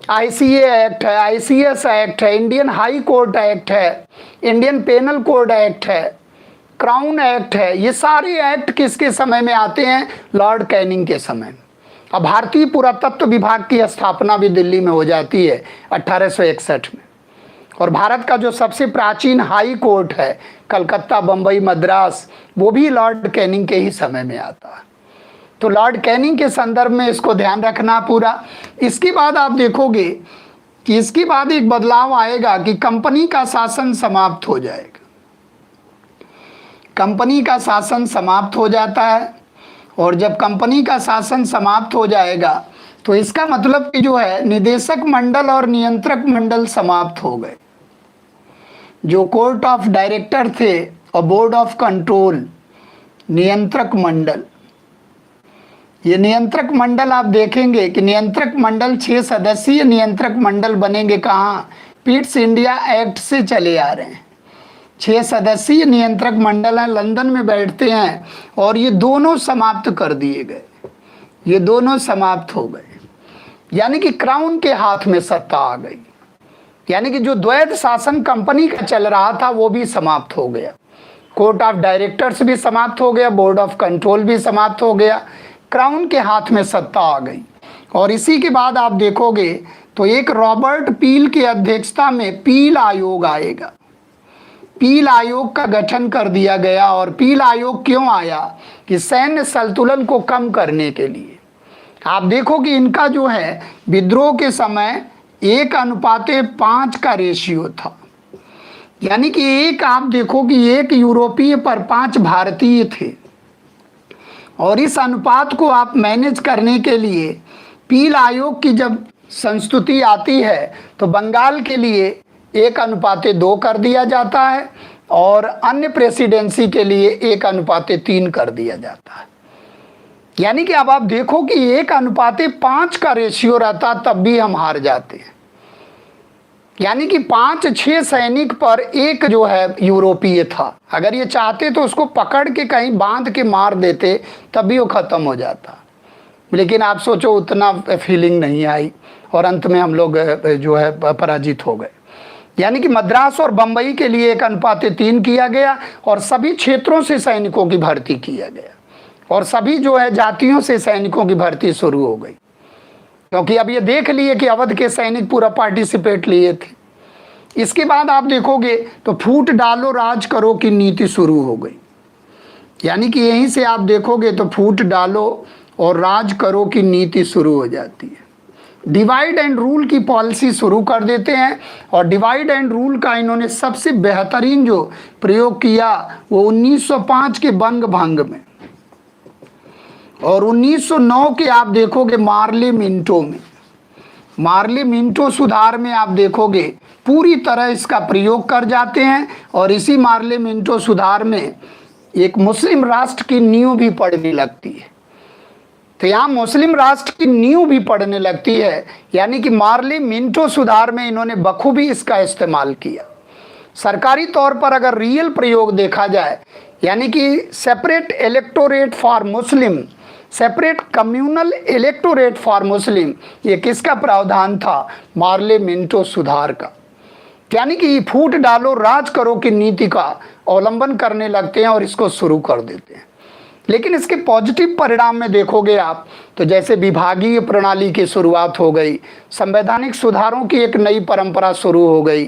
ICA act है, आईसीएस एक्ट है, इंडियन हाई कोर्ट एक्ट है, इंडियन पेनल कोड एक्ट है, क्राउन एक्ट है, ये सारे एक्ट किसके समय में आते हैं, लॉर्ड कैनिंग के समय में। अब भारतीय पुरातत्व विभाग की स्थापना भी दिल्ली में हो जाती है 1861 में। और भारत का जो सबसे प्राचीन हाई कोर्ट है कलकत्ता, बम्बई, मद्रास, वो भी लॉर्ड कैनिंग के ही समय में आता है। तो लॉर्ड कैनिंग के संदर्भ में इसको ध्यान रखना पूरा। इसके बाद आप देखोगे कि इसके बाद एक बदलाव आएगा कि कंपनी का शासन समाप्त हो जाएगा, कंपनी का शासन समाप्त हो जाता है। और जब कंपनी का शासन समाप्त हो जाएगा तो इसका मतलब कि जो है निदेशक मंडल और नियंत्रक मंडल समाप्त हो गए। जो कोर्ट ऑफ डायरेक्टर थे और बोर्ड ऑफ कंट्रोल, नियंत्रक मंडल, ये नियंत्रक मंडल आप देखेंगे कि नियंत्रक मंडल 6 सदस्यीय नियंत्रक मंडल बनेंगे कहाँ, पिट्स इंडिया एक्ट से चले आ रहे हैं। 6 सदस्यीय नियंत्रक मंडल हैं, लंदन में बैठते हैं और ये दोनों समाप्त कर दिए गए, ये दोनों समाप्त हो गए, यानी कि क्राउन के हाथ में सत्ता आ गई। यानी कि जो द्वैध शासन कंपनी का चल रहा था वो भी समाप्त हो गया, कोर्ट ऑफ डायरेक्टर्स भी समाप्त हो गया, बोर्ड ऑफ कंट्रोल भी समाप्त हो गया, क्राउन के हाथ में सत्ता आ गई। और इसी के बाद आप देखोगे तो एक रॉबर्ट पील की अध्यक्षता में पील आयोग आएगा। पील आयोग का गठन कर दिया गया। और पील आयोग क्यों आया कि सैन्य संतुलन को कम करने के लिए। आप देखो कि इनका जो है विद्रोह के समय 1:5 का रेशियो था। यानी कि एक आप देखो कि 1 यूरोपीय पर 5 भारतीय थे। और इस अनुपात को आप मैनेज करने के लिए पील आयोग की जब संस्तुति आती है तो बंगाल के लिए 1:2 कर दिया जाता है और अन्य प्रेसिडेंसी के लिए 1:3 कर दिया जाता है। यानी कि अब आप देखो कि 1:5 का रेशियो रहता तब भी हम हार जाते हैं। यानी कि 5-6 सैनिक पर एक जो है यूरोपीय था। अगर ये चाहते तो उसको पकड़ के कहीं बांध के मार देते तब भी वो ख़त्म हो जाता। लेकिन आप सोचो उतना फीलिंग नहीं आई और अंत में हम लोग जो है पराजित हो गए। यानी कि मद्रास और बम्बई के लिए 1:3 किया गया और सभी क्षेत्रों से सैनिकों की भर्ती किया गया और सभी जो है जातियों से सैनिकों की भर्ती शुरू हो गई, क्योंकि अब ये देख लिए कि अवध के सैनिक पूरा पार्टिसिपेट लिए थे। इसके बाद आप देखोगे तो फूट डालो राज करो की नीति शुरू हो गई। यानी कि यहीं से आप देखोगे तो फूट डालो और राज करो की नीति शुरू हो जाती है। डिवाइड एंड रूल की पॉलिसी शुरू कर देते हैं और डिवाइड एंड रूल का इन्होंने सबसे बेहतरीन जो प्रयोग किया वो 1905 के बंग भंग में और 1909 के आप देखोगे मार्ले मिंटो में। मार्ले मिंटो सुधार में आप देखोगे पूरी तरह इसका प्रयोग कर जाते हैं और इसी मार्ले मिंटो सुधार में एक मुस्लिम राष्ट्र की नींव भी पड़ने लगती है। तो यहाँ मुस्लिम राष्ट्र की नींव भी पड़ने लगती है। यानी कि मार्ले मिंटो सुधार में इन्होंने बखूबी इसका इस्तेमाल किया। सरकारी तौर पर अगर रियल प्रयोग देखा जाए, यानी कि separate electorate for Muslim, separate communal electorate for Muslim, ये किसका प्रावधान था? मार्ले मिंटो सुधार का। यानी कि फूट डालो राज करो की नीति का अवलंबन करने लगते हैं और इसको शुरू कर देते हैं। लेकिन इसके पॉजिटिव परिणाम में देखोगे आप तो जैसे विभागीय प्रणाली की शुरुआत हो गई, संवैधानिक सुधारों की एक नई परंपरा शुरू हो गई,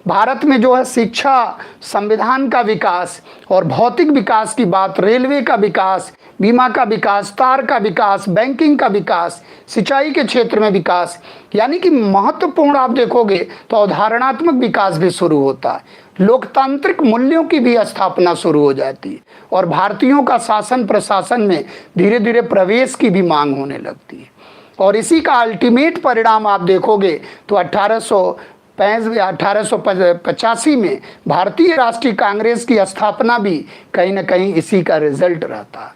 भारत में जो है शिक्षा, संविधान का विकास और भौतिक विकास की बात, रेलवे का विकास, बीमा का विकास, तार का विकास, बैंकिंग का विकास, सिंचाई के क्षेत्र में विकास, यानी कि महत्वपूर्ण आप देखोगे तो अवधारणात्मक विकास भी शुरू होता है। लोकतांत्रिक मूल्यों की भी स्थापना शुरू हो जाती है और भारतीयों का शासन प्रशासन में धीरे धीरे प्रवेश की भी मांग होने लगती है। और इसी का अल्टीमेट परिणाम आप देखोगे तो 1885 में भारतीय राष्ट्रीय कांग्रेस की स्थापना भी कहीं ना कहीं इसी का रिजल्ट रहता है।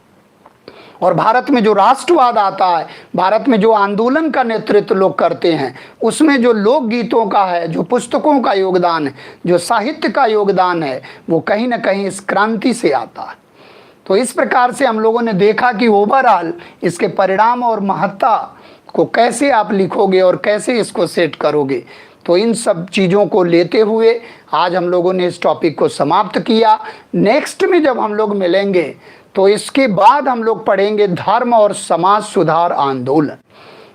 और भारत में जो राष्ट्रवाद आता है, भारत में जो आंदोलन का नेतृत्व लोग करते हैं, उसमें जो लोकगीतों का है, जो पुस्तकों का योगदान है, जो साहित्य का योगदान है, वो कहीं ना कहीं इस क्रांति से आता है। तो इस प्रकार से हम लोगों ने देखा कि ओवरऑल इसके परिणाम और महत्ता को कैसे आप लिखोगे और कैसे इसको सेट करोगे। तो इन सब चीज़ों को लेते हुए आज हम लोगों ने इस टॉपिक को समाप्त किया। नेक्स्ट में जब हम लोग मिलेंगे तो इसके बाद हम लोग पढ़ेंगे धर्म और समाज सुधार आंदोलन,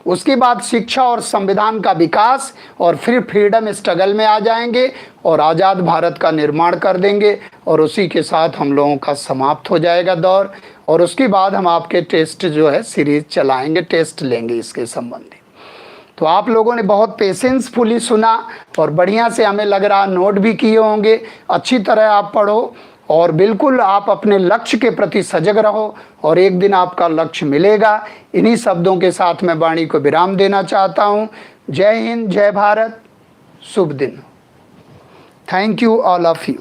उसके बाद शिक्षा और संविधान का विकास और फिर फ्रीडम स्ट्रगल में आ जाएंगे और आज़ाद भारत का निर्माण कर देंगे और उसी के साथ हम लोगों का समाप्त हो जाएगा दौर। और उसके बाद हम आपके टेस्ट जो है सीरीज चलाएंगे, टेस्ट लेंगे इसके संबंधी। तो आप लोगों ने बहुत पेशेंसफुली सुना और बढ़िया से हमें लग रहा नोट भी किए होंगे। अच्छी तरह आप पढ़ो और बिल्कुल आप अपने लक्ष्य के प्रति सजग रहो और एक दिन आपका लक्ष्य मिलेगा। इन्हीं शब्दों के साथ मैं वाणी को विराम देना चाहता हूँ। जय हिंद, जय भारत, शुभ दिन। Thank you all of you.